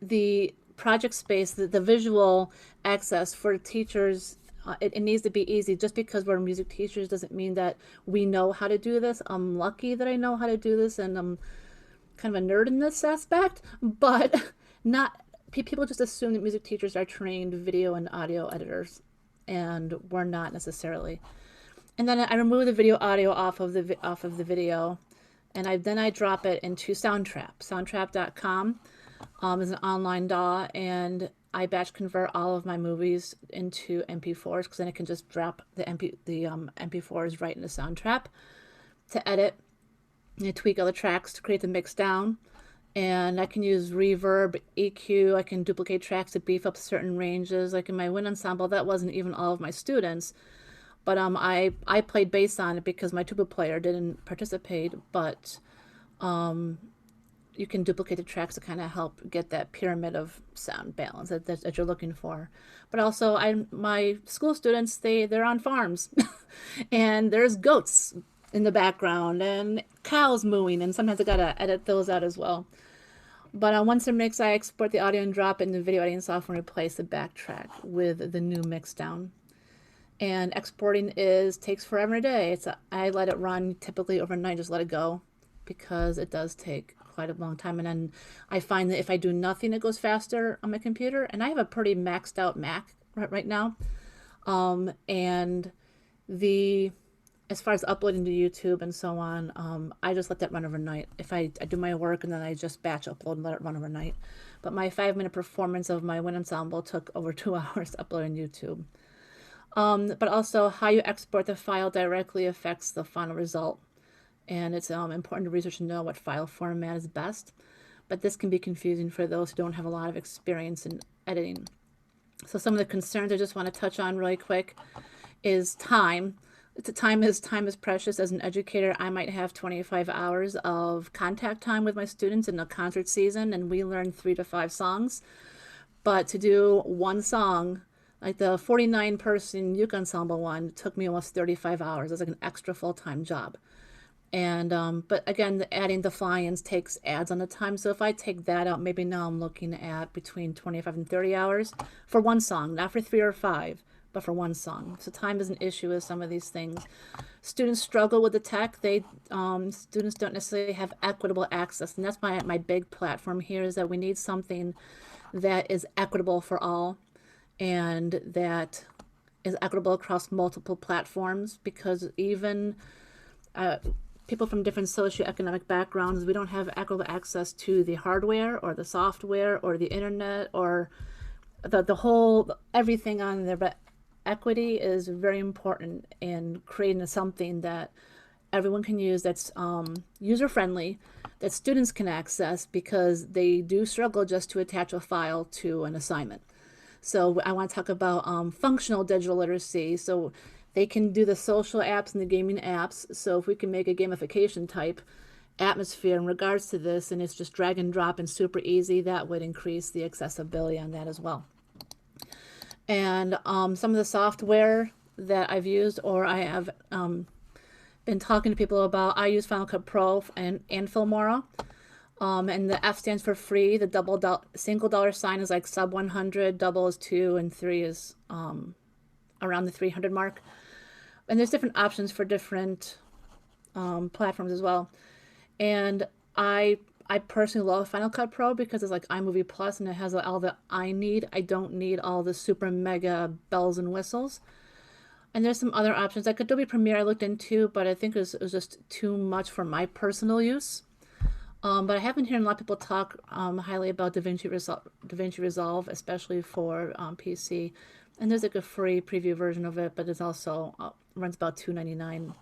the project space, the visual access for teachers, it needs to be easy. Just because we're music teachers doesn't mean that we know how to do this. I'm lucky that I know how to do this, and I'm kind of a nerd in this aspect, but not people just assume that music teachers are trained video and audio editors, and we're not necessarily. And then I remove the video audio off of the video, and I drop it into Soundtrap. Soundtrap.com is an online DAW, and I batch convert all of my movies into MP4s because then it can just drop the MP4s right into Soundtrap to edit. And I tweak other tracks to create the mix down, and I can use reverb, EQ. I can duplicate tracks to beef up certain ranges. Like in my wind ensemble, that wasn't even all of my students, but I played bass on it because my tuba player didn't participate. But you can duplicate the tracks to kind of help get that pyramid of sound balance that you're looking for. But also, my school students, they're on farms, and there's goats in the background and cows mooing, and sometimes I gotta edit those out as well. But once they're mixed, I export the audio and drop it in the video editing software and replace the backtrack with the new mix down. And exporting takes forever and a day. I let it run typically overnight, just let it go, because it does take quite a long time. And then I find that if I do nothing, it goes faster on my computer. And I have a pretty maxed out Mac right now. And as far as uploading to YouTube and so on, I just let that run overnight. If I do my work and then I just batch upload and let it run overnight. But my 5-minute performance of my wind ensemble took over 2 hours to upload on YouTube. But also how you export the file directly affects the final result. And it's important to research and know what file format is best. But this can be confusing for those who don't have a lot of experience in editing. So some of the concerns I just want to touch on really quick is time. Time is precious. As an educator, I might have 25 hours of contact time with my students in a concert season, and we learn 3 to 5 songs. But to do one song, like the 49-person uke ensemble one, took me almost 35 hours. It's like an extra full-time job. And but again, adding the fly-ins takes adds on the time. So if I take that out, maybe now I'm looking at between 25 and 30 hours for one song, not for 3 or 5. But for one song. So time is an issue with some of these things. Students struggle with the tech. Students don't necessarily have equitable access. And that's my big platform here, is that we need something that is equitable for all and that is equitable across multiple platforms, because even people from different socioeconomic backgrounds, we don't have equitable access to the hardware or the software or the internet or the whole everything on there. But equity is very important in creating something that everyone can use, that's user-friendly, that students can access, because they do struggle just to attach a file to an assignment. So I want to talk about functional digital literacy. So they can do the social apps and the gaming apps. So if we can make a gamification type atmosphere in regards to this, and it's just drag and drop and super easy, that would increase the accessibility on that as well. And some of the software that I've used, or I have been talking to people about, I use Final Cut Pro and Filmora. And the F stands for free. The single dollar sign is like sub 100, double is 2, and 3 is around the 300 mark. And there's different options for different platforms as well. And I personally love Final Cut Pro because it's like iMovie Plus, and it has all that I need. I don't need all the super mega bells and whistles. And there's some other options like Adobe Premiere I looked into, but I think it was just too much for my personal use. But I have been hearing a lot of people talk highly about DaVinci Resolve, especially for PC. And there's like a free preview version of it, but it's also runs about $2.99.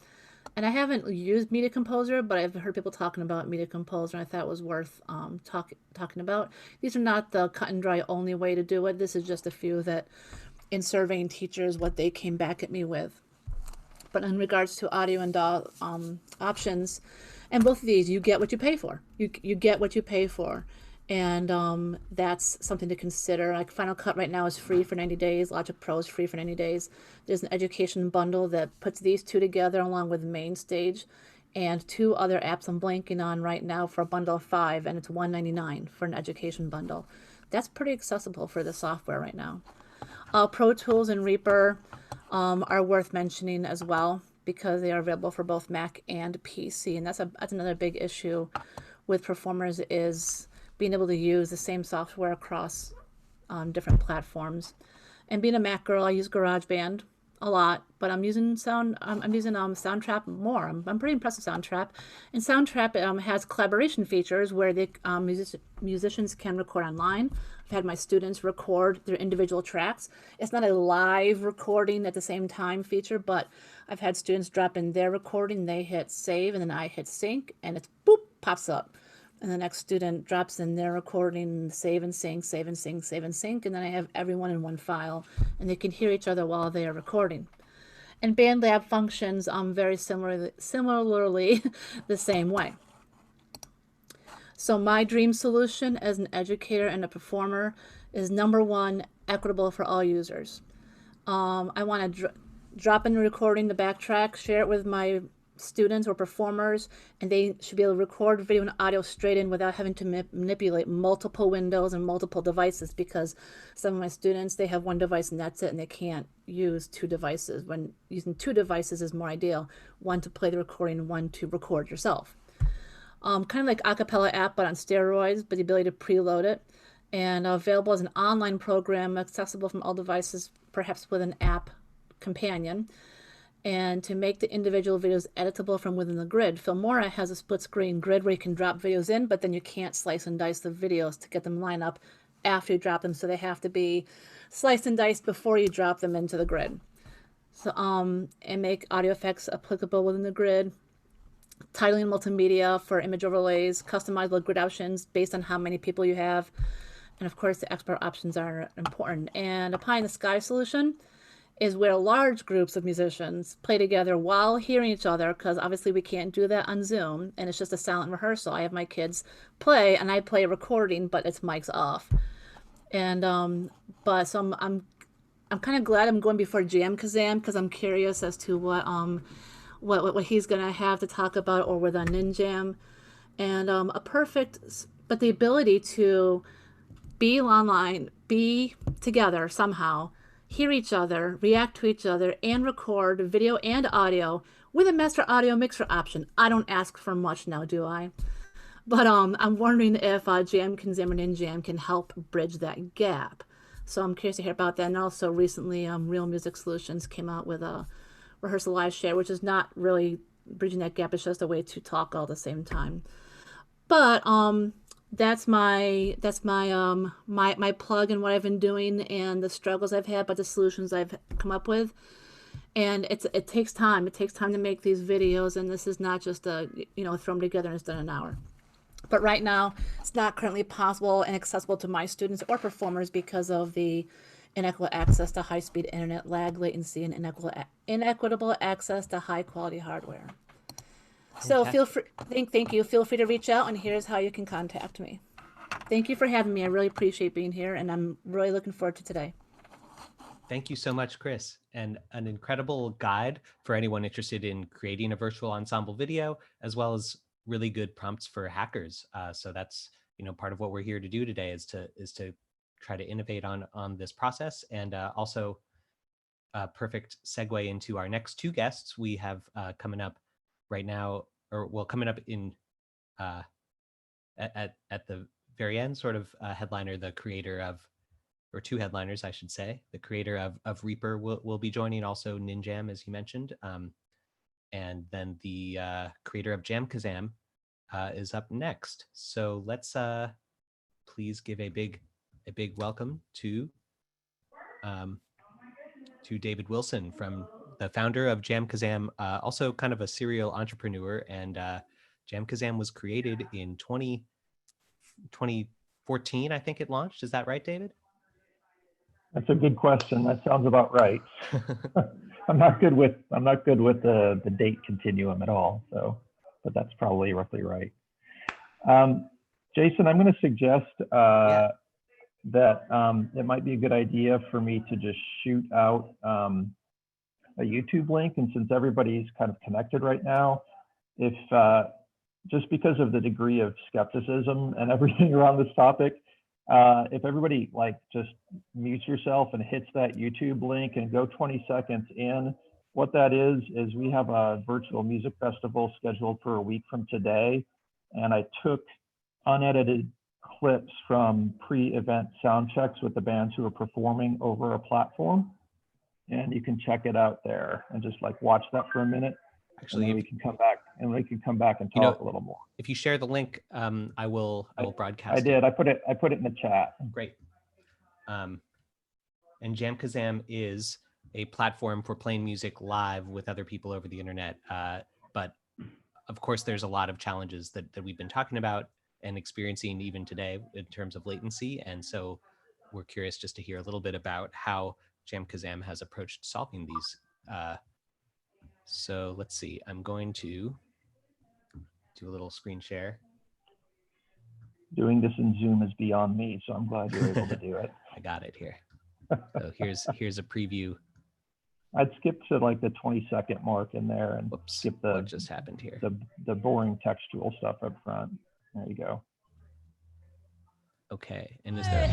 And I haven't used Media Composer, but I've heard people talking about Media Composer, and I thought it was worth talking about. These are not the cut and dry only way to do it. This is just a few that, in surveying teachers, what they came back at me with. But in regards to audio and DAW options, and both of these, you get what you pay for. You get what you pay for. And that's something to consider. Like Final Cut right now is free for 90 days. Logic Pro is free for 90 days. There's an education bundle that puts these two together along with MainStage and 2 other apps I'm blanking on right now for a bundle of 5, and it's $1.99 for an education bundle. That's pretty accessible for the software right now. Pro Tools and Reaper are worth mentioning as well because they are available for both Mac and PC, and that's another big issue with performers is being able to use the same software across different platforms. And being a Mac girl, I use GarageBand a lot, but I'm using Soundtrap more. I'm pretty impressed with Soundtrap. And Soundtrap has collaboration features where the musicians can record online. I've had my students record their individual tracks. It's not a live recording at the same time feature, but I've had students drop in their recording, they hit save, and then I hit sync, and it's boop, pops up. And the next student drops in their recording, save and sync, save and sync, save and sync, and then I have everyone in one file, and they can hear each other while they are recording. And BandLab functions very similarly the same way. So my dream solution as an educator and a performer is number 1, equitable for all users. I want to drop in the recording, the backtrack, share it with my students or performers, and they should be able to record video and audio straight in without having to manipulate multiple windows and multiple devices, because some of my students, they have one device and that's it, and they can't use 2 devices. When using 2 devices is more ideal, one to play the recording, one to record yourself. Kind of like acapella app, but on steroids, but the ability to preload it, and available as an online program accessible from all devices, perhaps with an app companion. And to make the individual videos editable from within the grid. Filmora has a split screen grid where you can drop videos in, but then you can't slice and dice the videos to get them lined up after you drop them. So they have to be sliced and diced before you drop them into the grid. So, and make audio effects applicable within the grid. Titling multimedia for image overlays, customizable grid options based on how many people you have. And of course, the export options are important. And a pie in the sky solution is where large groups of musicians play together while hearing each other, because obviously we can't do that on Zoom, and it's just a silent rehearsal. I have my kids play, and I play a recording, but it's mics off. And but so I'm kind of glad I'm going before JamKazam, because I'm curious as to what he's gonna have to talk about, or with a NINJAM, and but the ability to be online, be together somehow, hear each other, react to each other, and record video and audio with a master audio mixer option. I don't ask for much now, do I? But I'm wondering if JamKazam or NINJAM can help bridge that gap. So I'm curious to hear about that. And also recently, Real Music Solutions came out with a rehearsal live share, which is not really bridging that gap. It's just a way to talk all at the same time. But that's my plug and what I've been doing and the struggles I've had, but the solutions I've come up with. And it takes time. It takes time to make these videos, and this is not just throw them together and it's done in an hour. But right now, it's not currently possible and accessible to my students or performers because of the inequitable access to high-speed internet, lag, latency, and inequitable access to high-quality hardware. So feel free, thank you. Feel free to reach out, and here's how you can contact me. Thank you for having me. I really appreciate being here, and I'm really looking forward to today. Thank you so much, Kris, and an incredible guide for anyone interested in creating a virtual ensemble video, as well as really good prompts for hackers. So that's part of what we're here to do today is to try to innovate on this process, and also a perfect segue into our next 2 guests we have coming up right now, coming up in at the very end, sort of headliner, the creator of or two headliners, I should say. The creator of Reaper will be joining, also NINJAM, as you mentioned. And then the creator of JamKazam is up next. So let's please give a big welcome to David Wilson, from the founder of JamKazam, also kind of a serial entrepreneur. And JamKazam was created in 2014, I think it launched. Is that right, David? That's a good question. That sounds about right. I'm not good with the date continuum at all. So, but that's probably roughly right. Jason, I'm going to suggest that it might be a good idea for me to just shoot out a YouTube link. And since everybody's kind of connected right now, if just because of the degree of skepticism and everything around this topic, if everybody just mutes yourself and hits that YouTube link and go 20 seconds in, what that is we have a virtual music festival scheduled for a week from today. And I took unedited clips from pre-event sound checks with the bands who are performing over a platform. And you can check it out there and just watch that for a minute. Actually, we can come back and talk a little more. If you share the link, I will broadcast. I did. I put it in the chat. Great. And JamKazam is a platform for playing music live with other people over the internet. But of course, there's a lot of challenges that we've been talking about and experiencing even today in terms of latency. And so we're curious just to hear a little bit about how JamKazam has approached solving these. So let's see, I'm going to do a little screen share. Doing this in Zoom is beyond me, so I'm glad you're able to do it. I got it here. So here's a preview. I'd skip to the 20-second mark in there and skip what just happened here? The boring textual stuff up front. There you go. Okay, and is there?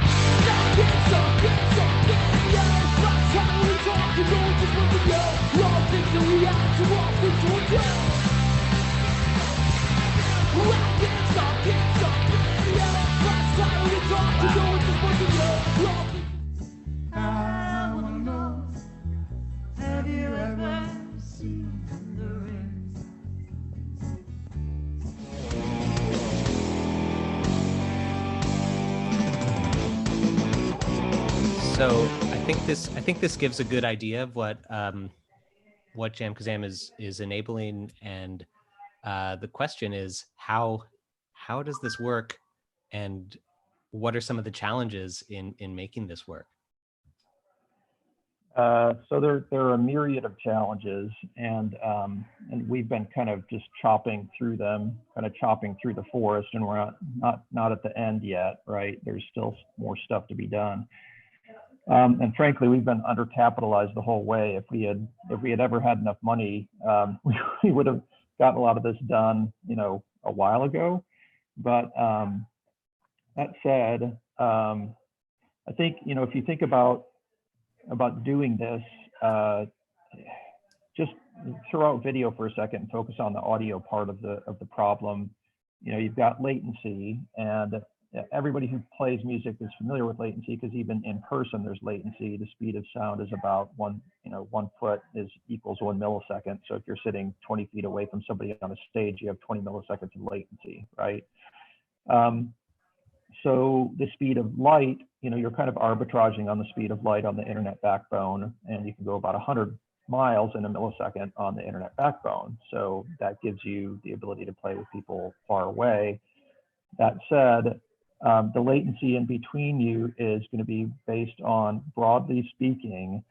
I wanna know, have you ever seen the rain? So I think this gives a good idea of what JamKazam is enabling, and the question is how does this work, and what are some of the challenges in making this work? So there are a myriad of challenges, and we've been kind of just chopping through them, kind of chopping through the forest, and we're not at the end yet, right? There's still more stuff to be done. And frankly, we've been undercapitalized the whole way. If we had ever had enough money, we would have gotten a lot of this done, a while ago. But that said, I think if you think about doing this, just throw out video for a second and focus on the audio part of the problem. You've got latency, and everybody who plays music is familiar with latency, because even in person there's latency. The speed of sound is about 1 foot equals 1 millisecond. So if you're sitting 20 feet away from somebody on a stage, you have 20 milliseconds of latency, right? So the speed of light, you're kind of arbitraging on the speed of light on the internet backbone, and you can go about 100 miles in a millisecond on the internet backbone. So that gives you the ability to play with people far away. That said, the latency in between you is going to be based on, broadly speaking,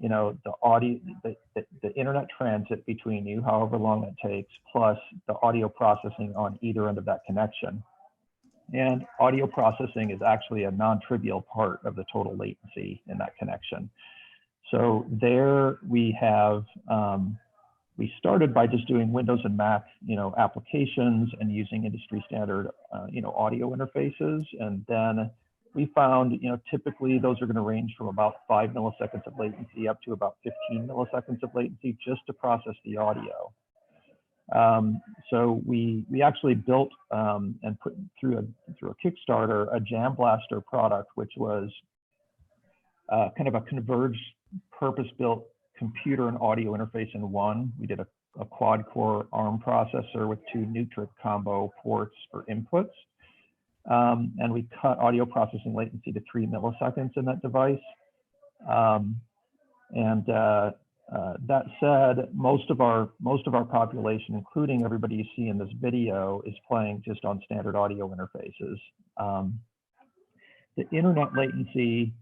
the audio, the internet transit between you, however long it takes, plus the audio processing on either end of that connection. And audio processing is actually a non-trivial part of the total latency in that connection. So there we have, we started by just doing Windows and Mac, applications and using industry standard, audio interfaces. And then we found, typically those are going to range from about 5 milliseconds of latency up to about 15 milliseconds of latency just to process the audio. So we actually built and put through a Kickstarter a Jam Blaster product, which was kind of a converged, purpose-built computer and audio interface in one. We did a quad-core ARM processor with 2 Neutrik combo ports for inputs. And we cut audio processing latency to 3 milliseconds in that device. That said, most of our population, including everybody you see in this video, is playing just on standard audio interfaces. The internet latency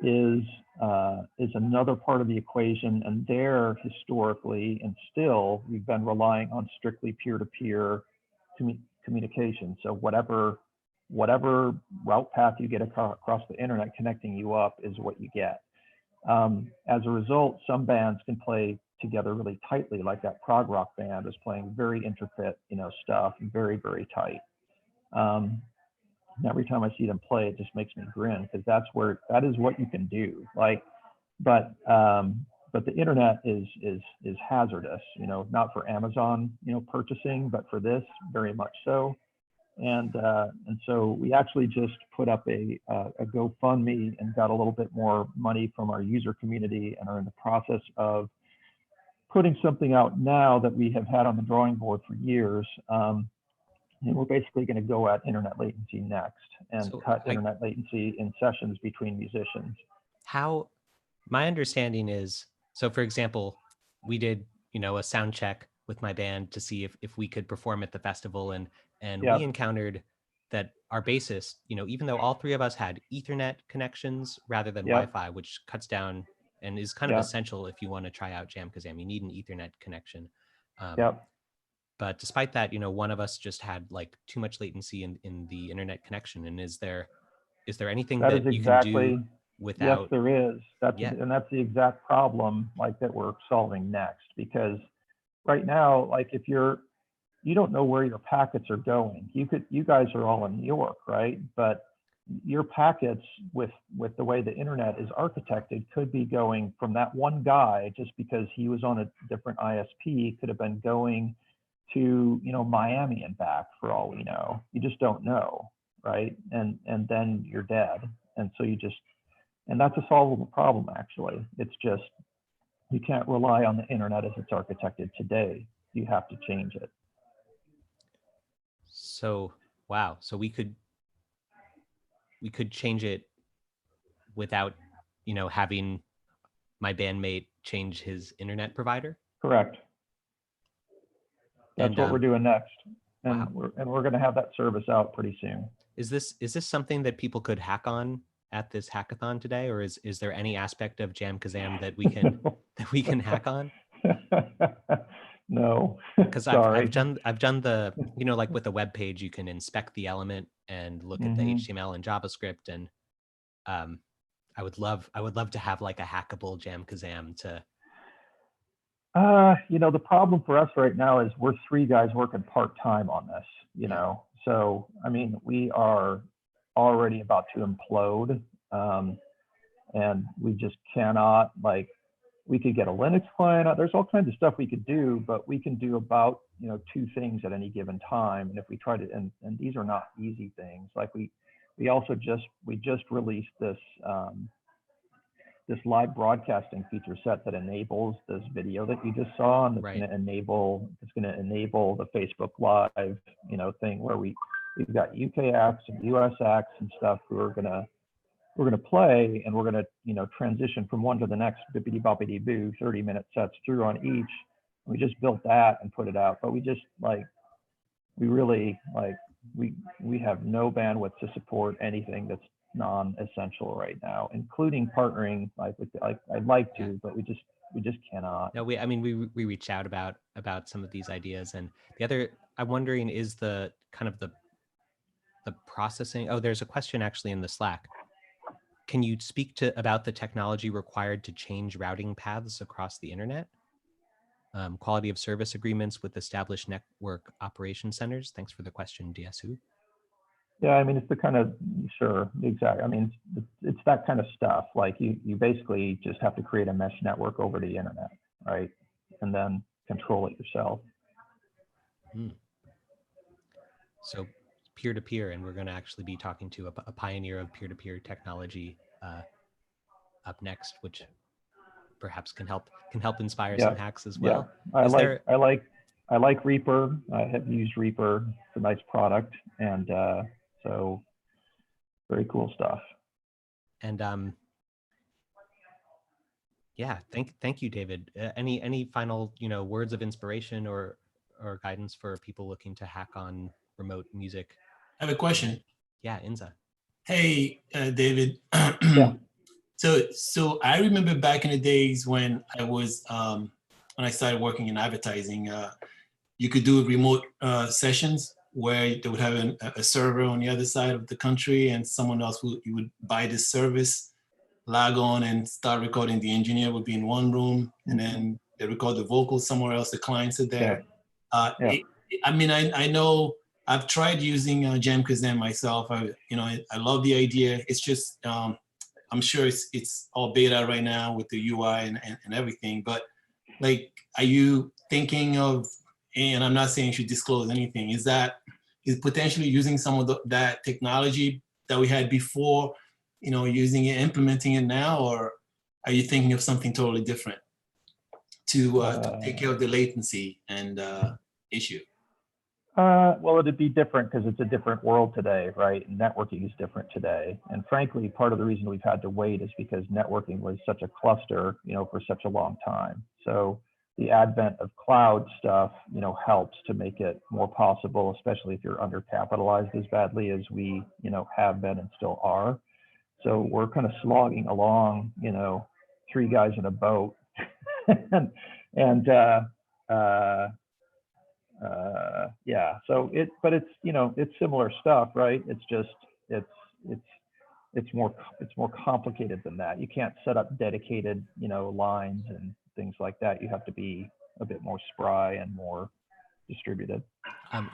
is another part of the equation, and there historically and still we've been relying on strictly peer-to-peer communication. So whatever route path you get across the internet connecting you up is what you get. As a result, some bands can play together really tightly, like that prog rock band is playing very intricate, stuff, very, very tight. And every time I see them play, it just makes me grin, because that is what you can do. But the internet is hazardous, not for Amazon, purchasing, but for this, very much so. And so we actually just put up a GoFundMe and got a little bit more money from our user community, and are in the process of putting something out now that we have had on the drawing board for years. And we're basically going to go at internet latency next, and cut internet latency in sessions between musicians. My understanding is, so for example, we did, a sound check with my band to see if we could perform at the festival, and we encountered that our bassist, even though all 3 of us had Ethernet connections rather than Wi-Fi, which cuts down and is kind of essential if you want to try out JamKazam, you need an Ethernet connection. But despite that, one of us just had like too much latency in the internet connection. And is there anything that you can do without? Yes, there is. And that's the exact problem that we're solving next, because right now, if you don't know where your packets are going. You guys are all in New York, right? But your packets, with the way the internet is architected, could be going from that one guy, just because he was on a different ISP, could have been going to Miami and back, for all we know. You just don't know, right? And then you're dead. And so and that's a solvable problem, actually. It's just, you can't rely on the internet as it's architected today. You have to change it. So, wow. So we could change it without, having my bandmate change his internet provider? Correct. That's what we're doing next. And we're going to have that service out pretty soon. Is this something that people could hack on at this hackathon today, or is there any aspect of JamKazam that we can hack on? No, because I've done the, like with a web page, you can inspect the element and look at the HTML and JavaScript, and I would love to have like a hackable JamKazam to. The problem for us right now is we're 3 guys working part-time on this, So, I mean, we are already about to implode, and we just cannot, we could get a Linux client out. There's all kinds of stuff we could do, but we can do about, 2 things at any given time. And if we try to, and these are not easy things. We also just released this, this live broadcasting feature set that enables this video that you just saw, and it's going to enable the Facebook Live, thing where we've got UK acts and US acts and stuff who are we're gonna play, and we're gonna transition from one to the next, bippity boppity boo, 30-minute sets through on each. We just built that and put it out, but we just we really we have no bandwidth to support anything that's non-essential right now, including partnering I'd like to, but we just cannot. No, we reached out about some of these ideas, and the other I'm wondering is the kind of the processing. Oh, there's a question actually in the Slack. Can you speak about the technology required to change routing paths across the internet? Quality of service agreements with established network operation centers. Thanks for the question, DSU. Yeah, I mean, it's the kind of, sure, exactly. I mean, it's that kind of stuff. You basically just have to create a mesh network over the internet, right? And then control it yourself. So peer-to-peer, and we're going to actually be talking to a pioneer of peer-to-peer technology up next, which perhaps can help inspire Yeah. some hacks as well. Yeah. I like Reaper. I have used Reaper. It's a nice product, and so very cool stuff. And yeah, thank you, David. Any final words of inspiration or guidance for people looking to hack on remote music? I have a question. Yeah, Inza. Hey, David. Yeah. So I remember back in the days when I started working in advertising, you could do remote sessions where they would have a server on the other side of the country, and someone else you would buy this service, log on and start recording. The engineer would be in one room, and then they record the vocals somewhere else. The clients are there. I know I've tried using JamKazam myself. I love the idea. It's just I'm sure it's all beta right now with the UI and everything. But like, are you thinking of? And I'm not saying you should disclose anything. Is potentially using some of that technology that we had before, using it, implementing it now, or are you thinking of something totally different to take care of the latency and issue? Well, it'd be different because it's a different world today, right? Networking is different today. And frankly, part of the reason we've had to wait is because networking was such a cluster, for such a long time. So the advent of cloud stuff, helps to make it more possible, especially if you're undercapitalized as badly as we, have been and still are. So we're kind of slogging along, three guys in a boat, yeah. So it's similar stuff, right? It's just it's more complicated than that. You can't set up dedicated, lines and things like that. You have to be a bit more spry and more distributed.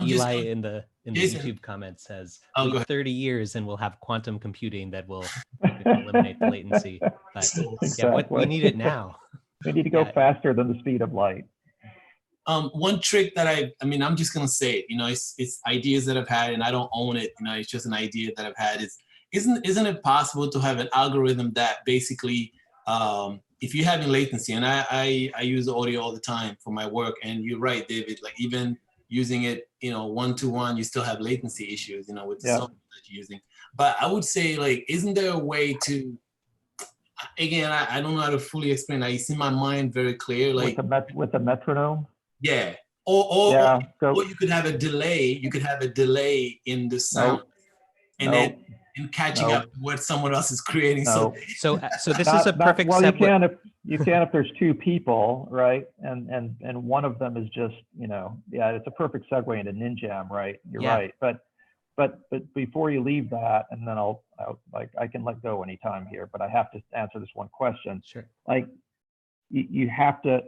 Eli in the YouTube comments says, wait 30 years and we'll have quantum computing that will eliminate the latency. But yeah, we need it now. We need to go faster than the speed of light. One trick that I'm just gonna say it, it's ideas that I've had and I don't own it, it's just an idea that I've had. Isn't it possible to have an algorithm that basically, if you're having latency, and I use audio all the time for my work, and you're right, David, like even using it, one-to-one, you still have latency issues, with the software that you're using. But I would say, like, isn't there a way to, again, I don't know how to fully explain that. It's in my mind very clear, like with the metronome. Yeah. Or you could have a delay. You could have a delay in the sound, then in catching up to what someone else is creating. So this is a perfect. Well, you can if there's two people, right? And one of them is just, it's a perfect segue into NINJAM, right? You're right. But before you leave that, and then I can let go anytime here, but I have to answer this one question. Sure. Like you have to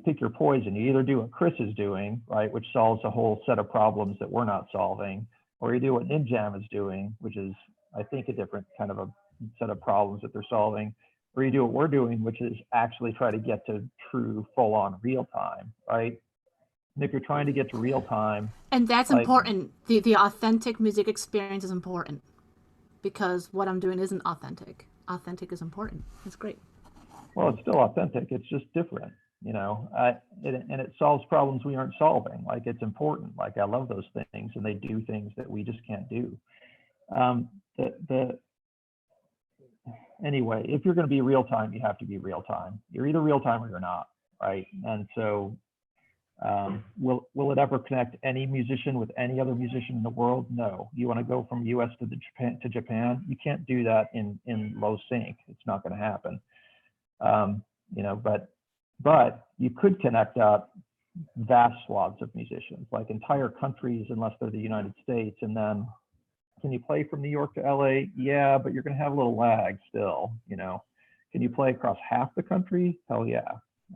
pick your poison. You either do what Kris is doing, right, which solves a whole set of problems that we're not solving, or you do what NINJAM is doing, which is, I think, a different kind of a set of problems that they're solving, or you do what we're doing, which is actually try to get to true full-on real time, right? And if you're trying to get to real time, and that's important. The authentic music experience is important, because what I'm doing isn't authentic. Authentic is important. It's great. Well, it's still authentic. It's just different, and it solves problems we aren't solving. Like, it's important. Like, I love those things, and they do things that we just can't do. Anyway, if you're going to be real time, you have to be real time. You're either real time or you're not, right? And so, will it ever connect any musician with any other musician in the world? No. You want to go from US to Japan? You can't do that in low sync. It's not going to happen. But you could connect up vast swaths of musicians, like entire countries, unless they're the United States. And then, can you play from New York to LA? Yeah, but you're going to have a little lag still. Can you play across half the country? Hell yeah,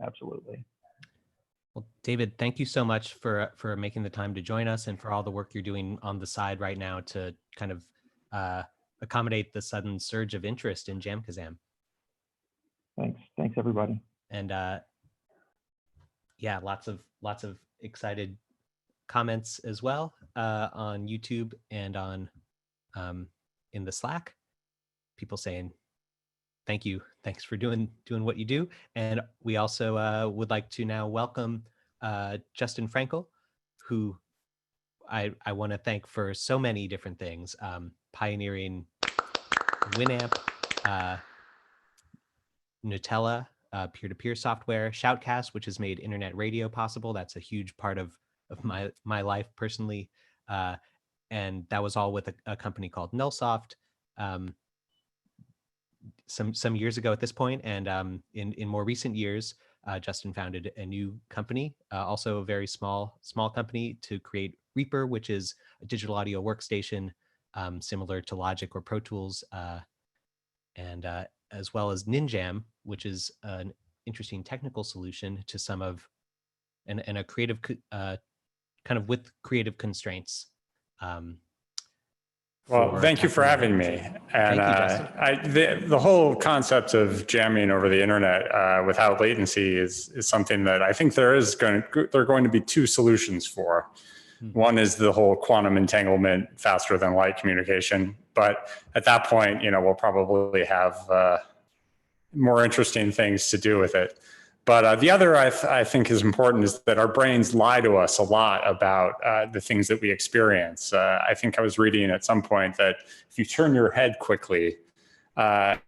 absolutely. Well, David, thank you so much for making the time to join us, and for all the work you're doing on the side right now to kind of accommodate the sudden surge of interest in JamKazam. Thanks everybody. And yeah, lots of excited comments as well on YouTube and on in the Slack. People saying thank you. Thanks for doing what you do. And we also would like to now welcome Justin Frankel, who I want to thank for so many different things, pioneering Winamp, Nutella, peer-to-peer software, Shoutcast, which has made internet radio possible. That's a huge part of my life personally. And that was all with a company called Nullsoft some years ago at this point. And in more recent years, Justin founded a new company, also a very small company, to create Reaper, which is a digital audio workstation similar to Logic or Pro Tools, and as well as NINJAM, which is an interesting technical solution to some of, and a creative, kind of with creative constraints. Well, thank you for having me. And the whole concept of jamming over the internet without latency is something that I think there are going to be two solutions for. One is the whole quantum entanglement, faster than light communication. But at that point, we'll probably have more interesting things to do with it. But the other I think is important is that our brains lie to us a lot about the things that we experience. I think I was reading at some point that if you turn your head quickly, actually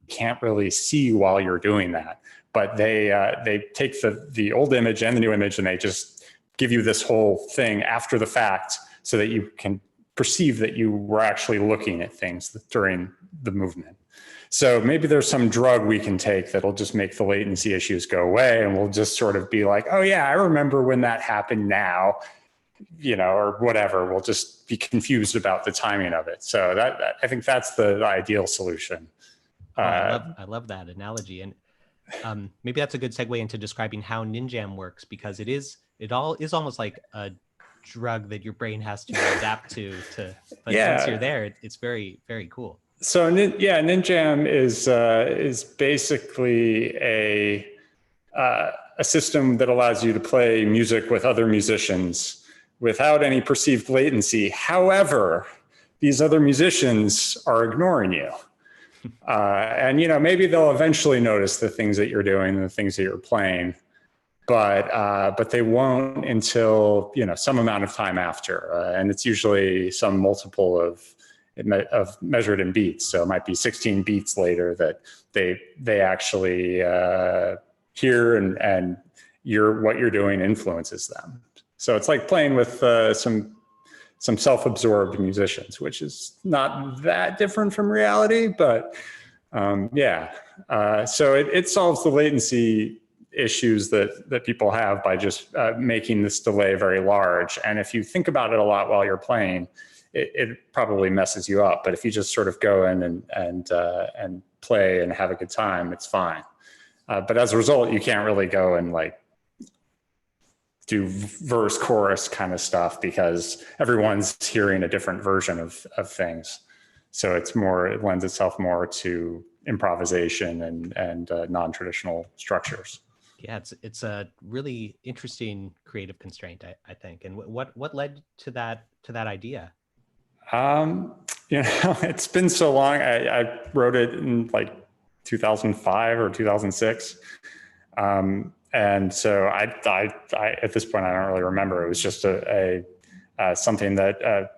can't really see while you're doing that. But they take the old image and the new image and they just give you this whole thing after the fact so that you can perceive that you were actually looking at things during the movement. So maybe there's some drug we can take that'll just make the latency issues go away, and we'll just sort of be like, oh yeah, I remember when that happened now, or whatever. We'll just be confused about the timing of it. So that I think that's the ideal solution. I love that analogy. And maybe that's a good segue into describing how NINJAM works, because it all is almost like a drug that your brain has to adapt to, but once you're there, it's very, very cool. So NINJAM is basically a system that allows you to play music with other musicians without any perceived latency. However, these other musicians are ignoring you. And maybe they'll eventually notice the things that you're doing and the things that you're playing, but they won't until some amount of time after, and it's usually some multiple of measured in beats. So it might be 16 beats later that they actually hear, and what you're doing influences them. So it's like playing with some self-absorbed musicians, which is not that different from reality, but so it solves the latency issues that people have by just making this delay very large. And if you think about it a lot while you're playing, it probably messes you up. But if you just sort of go in and play and have a good time, it's fine. But as a result, you can't really go and do verse chorus kind of stuff because everyone's hearing a different version of things. So it lends itself more to improvisation and non-traditional structures. Yeah, it's a really interesting creative constraint, I think. And what led to that idea? It's been so long. I wrote it in 2005 or 2006. And so I at this point, I don't really remember. It was just something that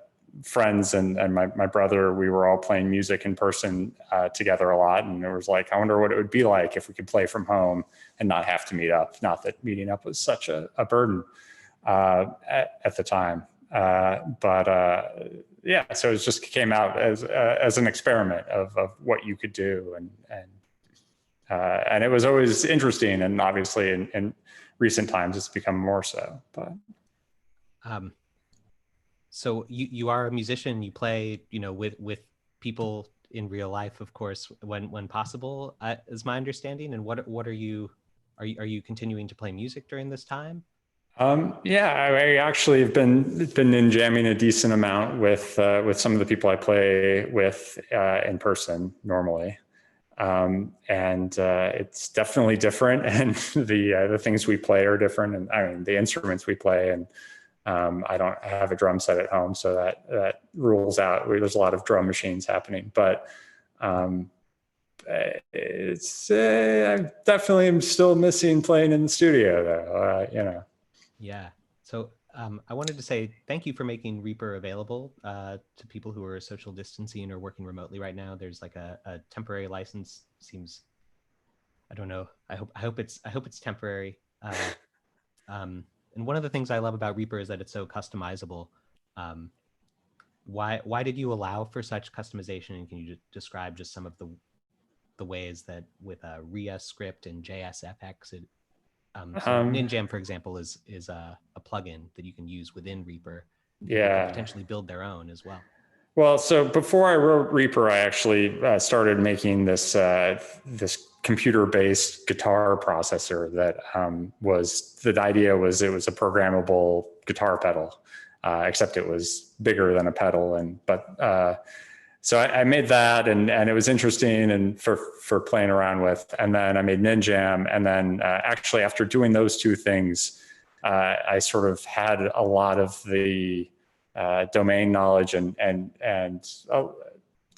friends and my brother, we were all playing music in person together a lot. And it was like, I wonder what it would be like if we could play from home and not have to meet up. Not that meeting up was such a burden at the time. So it just came out as an experiment of what you could do. And it was always interesting, and obviously in recent times it's become more so. But so you are a musician. You play, with people in real life, of course, when possible, is my understanding. And what are you continuing to play music during this time? I actually have been NINJAMming a decent amount with some of the people I play with in person normally. And it's definitely different, and the things we play are different, and I mean the instruments we play, and I don't have a drum set at home, so that rules out. There's a lot of drum machines happening, but it's I definitely am still missing playing in the studio, though. Yeah. So I wanted to say thank you for making Reaper available to people who are social distancing or working remotely right now. There's like a temporary license. Seems, I don't know. I hope it's temporary. And one of the things I love about Reaper is that it's so customizable. Why did you allow for such customization? And can you describe just some of the ways that with a RIA script and JSFX, NINJAM, for example, is a plugin that you can use within Reaper. Yeah. Potentially build their own as well. Well, so before I wrote Reaper, I actually started making this computer-based guitar processor that the idea was it was a programmable guitar pedal, except it was bigger than a pedal. So I made that, and it was interesting and for playing around with. And then I made NINJAM, and then actually after doing those two things, I sort of had a lot of the domain knowledge and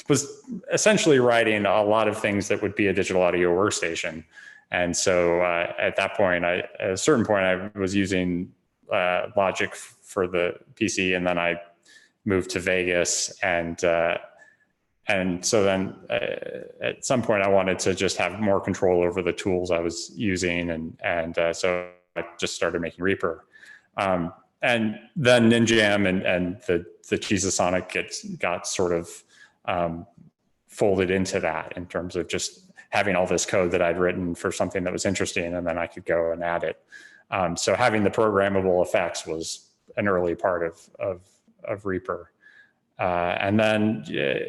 was essentially writing a lot of things that would be a digital audio workstation. And so at that point, at a certain point, I was using Logic for the PC, and then I moved to Vegas, and so then at some point I wanted to just have more control over the tools I was using, and so I just started making Reaper. And then NINJAM and the Cheesasonic got sort of folded into that in terms of just having all this code that I'd written for something that was interesting, and then I could go and add it. So having the programmable effects was an early part of Reaper. And then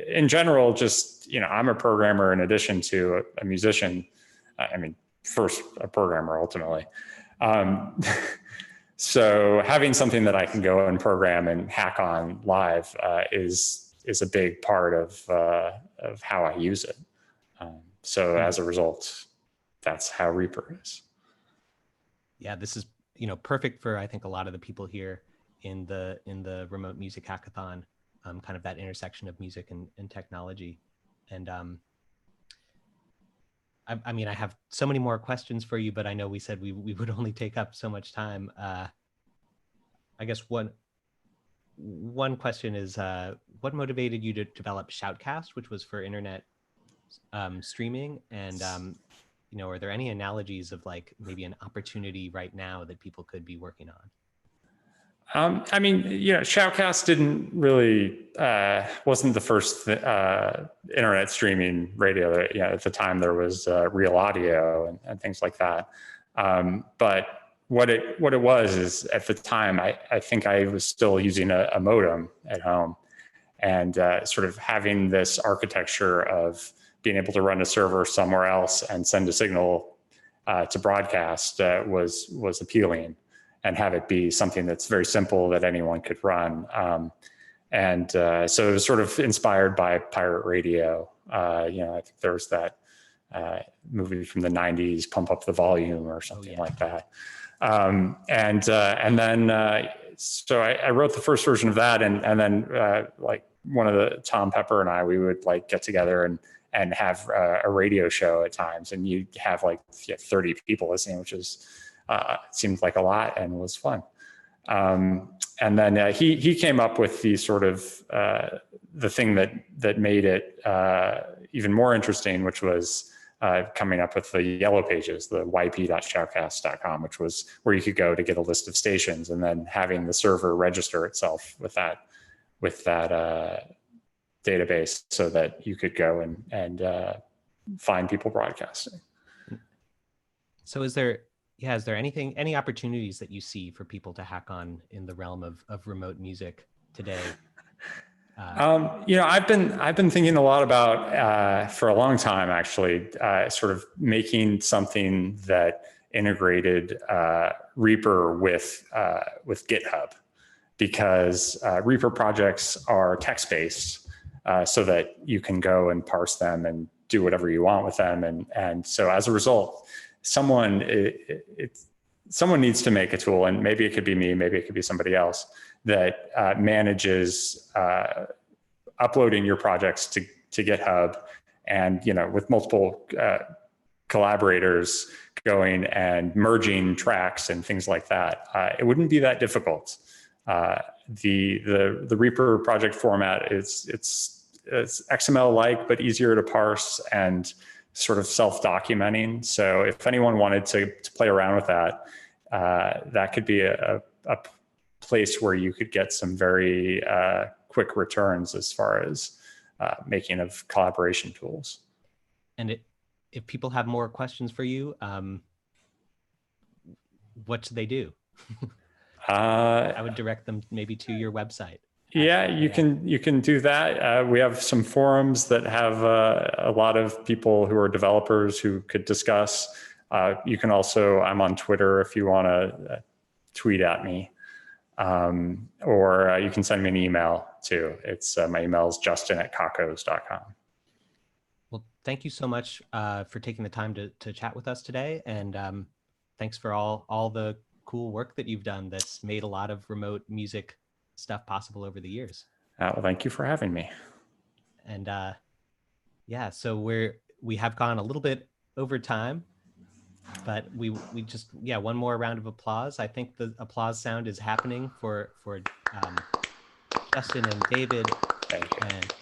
in general, just, I'm a programmer in addition to a musician. I mean, first a programmer ultimately. So having something that I can go and program and hack on live is a big part of how I use it. So as a result, that's how Reaper is. Yeah, this is perfect for, I think, a lot of the people here in the remote music hackathon, kind of that intersection of music and technology. And I mean, I have so many more questions for you, but I know we said we would only take up so much time. I guess one question is, what motivated you to develop Shoutcast, which was for internet streaming? And are there any analogies of like maybe an opportunity right now that people could be working on? I mean, Shoutcast didn't really, wasn't the first internet streaming radio. At the time there was Real Audio and things like that. But what it was is, at the time, I think I was still using a modem at home, and sort of having this architecture of being able to run a server somewhere else and send a signal to broadcast was appealing, and have it be something that's very simple that anyone could run. So it was sort of inspired by pirate radio. I think there was that movie from the 90s, Pump Up the Volume or something like that. So I wrote the first version of that, and then like one of the Tom Pepper and I, we would like get together and have a radio show at times, and you'd have like 30 people listening, which is seemed like a lot and was fun. And then he came up with the sort of the thing that made it even more interesting, which was coming up with the yellow pages, the yp.shoutcast.com, which was where you could go to get a list of stations, and then having the server register itself with that database, so that you could go and find people broadcasting. So is there any opportunities that you see for people to hack on in the realm of remote music today? I've been thinking a lot about for a long time, actually, sort of making something that integrated Reaper with GitHub, because Reaper projects are text-based, so that you can go and parse them and do whatever you want with them, and so as a result, someone needs to make a tool, and maybe it could be me, maybe it could be somebody else, that manages uploading your projects to GitHub, and with multiple collaborators going and merging tracks and things like that. It wouldn't be that difficult. The Reaper project format it's XML-like, but easier to parse and sort of self-documenting. So if anyone wanted to play around with that, that could be a place where you could get some very quick returns as far as making of collaboration tools. And if people have more questions for you, what should they do? I would direct them maybe to your website. Yeah, you can do that. We have some forums that have a lot of people who are developers who could discuss. You can also, I'm on Twitter if you want to tweet at me, or you can send me an email too. It's my email is justin@kakos.com. Well, thank you so much for taking the time to chat with us today, and thanks for all the cool work that you've done that's made a lot of remote music stuff possible over the years. Well, thank you for having me. And yeah, so we have gone a little bit over time, but we just, yeah, one more round of applause. I think the applause sound is happening for Justin and David and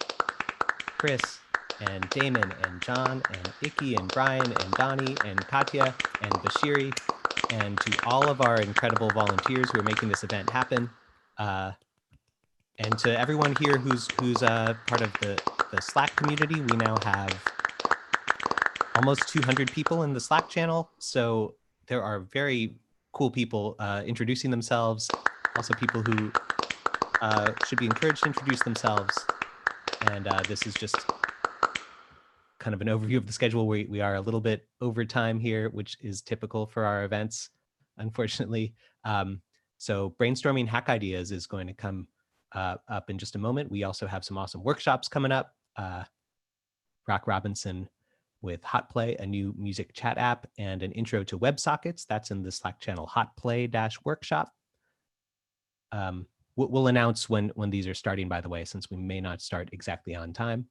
Kris and Damon and John and Icky and Bryan and Doni and Katya and Bashiri, and to all of our incredible volunteers who are making this event happen. And to everyone here who's part of the Slack community. We now have almost 200 people in the Slack channel. So there are very cool people introducing themselves. Also people who should be encouraged to introduce themselves. And this is just kind of an overview of the schedule. We are a little bit over time here, which is typical for our events, unfortunately. So brainstorming hack ideas is going to come up in just a moment. We also have some awesome workshops coming up. Rock Robinson with Hot Play, a new music chat app, and an intro to WebSockets. That's in the Slack channel Hot Play-workshop. We'll announce when these are starting, by the way, since we may not start exactly on time.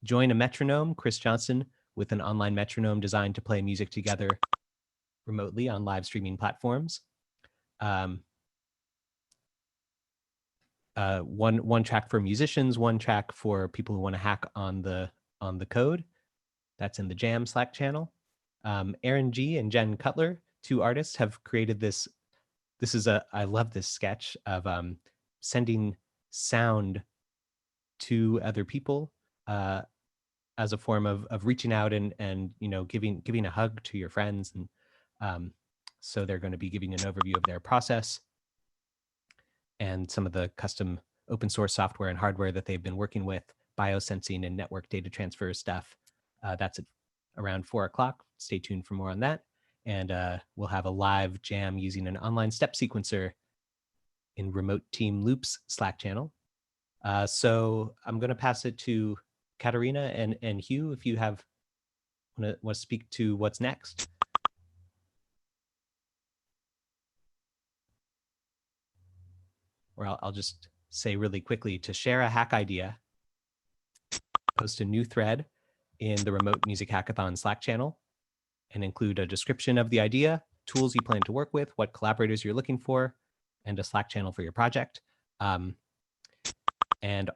Join a metronome, Kris Johnson, with an online metronome designed to play music together remotely on live streaming platforms. One track for musicians, one track for people who want to hack on the code. That's in the Jam Slack channel. Aaron G and Jen Cutler, two artists, have created this. This is I love this sketch of sending sound to other people as a form of reaching out and giving a hug to your friends. And so they're going to be giving an overview of their process and some of the custom open source software and hardware that they've been working with, biosensing and network data transfer stuff. That's at around 4 o'clock. Stay tuned for more on that. And we'll have a live jam using an online step sequencer in Remote Team Loops Slack channel. So I'm going to pass it to Katarina and Hugh if you want to speak to what's next. Or I'll just say really quickly, to share a hack idea, post a new thread in the Remote Music Hackathon Slack channel and include a description of the idea, tools you plan to work with, what collaborators you're looking for, and a Slack channel for your project. And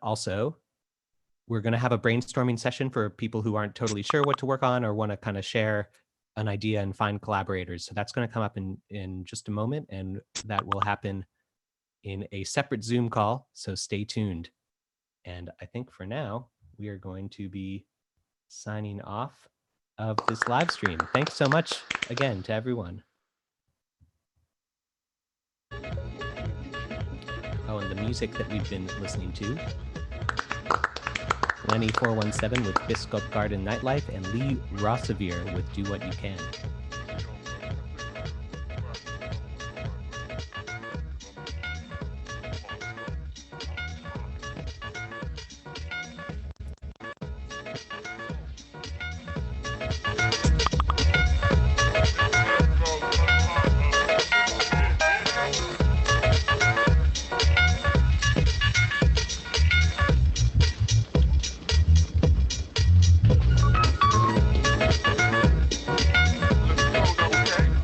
also, we're going to have a brainstorming session for people who aren't totally sure what to work on or want to kind of share an idea and find collaborators. So that's going to come up in just a moment, and that will happen in a separate Zoom call, so stay tuned. And I think for now, we are going to be signing off of this live stream. Thanks so much again to everyone. Oh, and the music that we've been listening to, Lenny 417 with Biscuit Garden Nightlife, and Lee Rossevere with Do What You Can.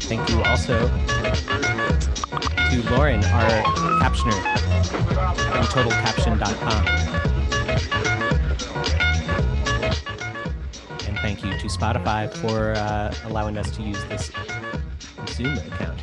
Thank you also to Lauren, our captioner from totalcaption.com. And thank you to Spotify for allowing us to use this Zoom account.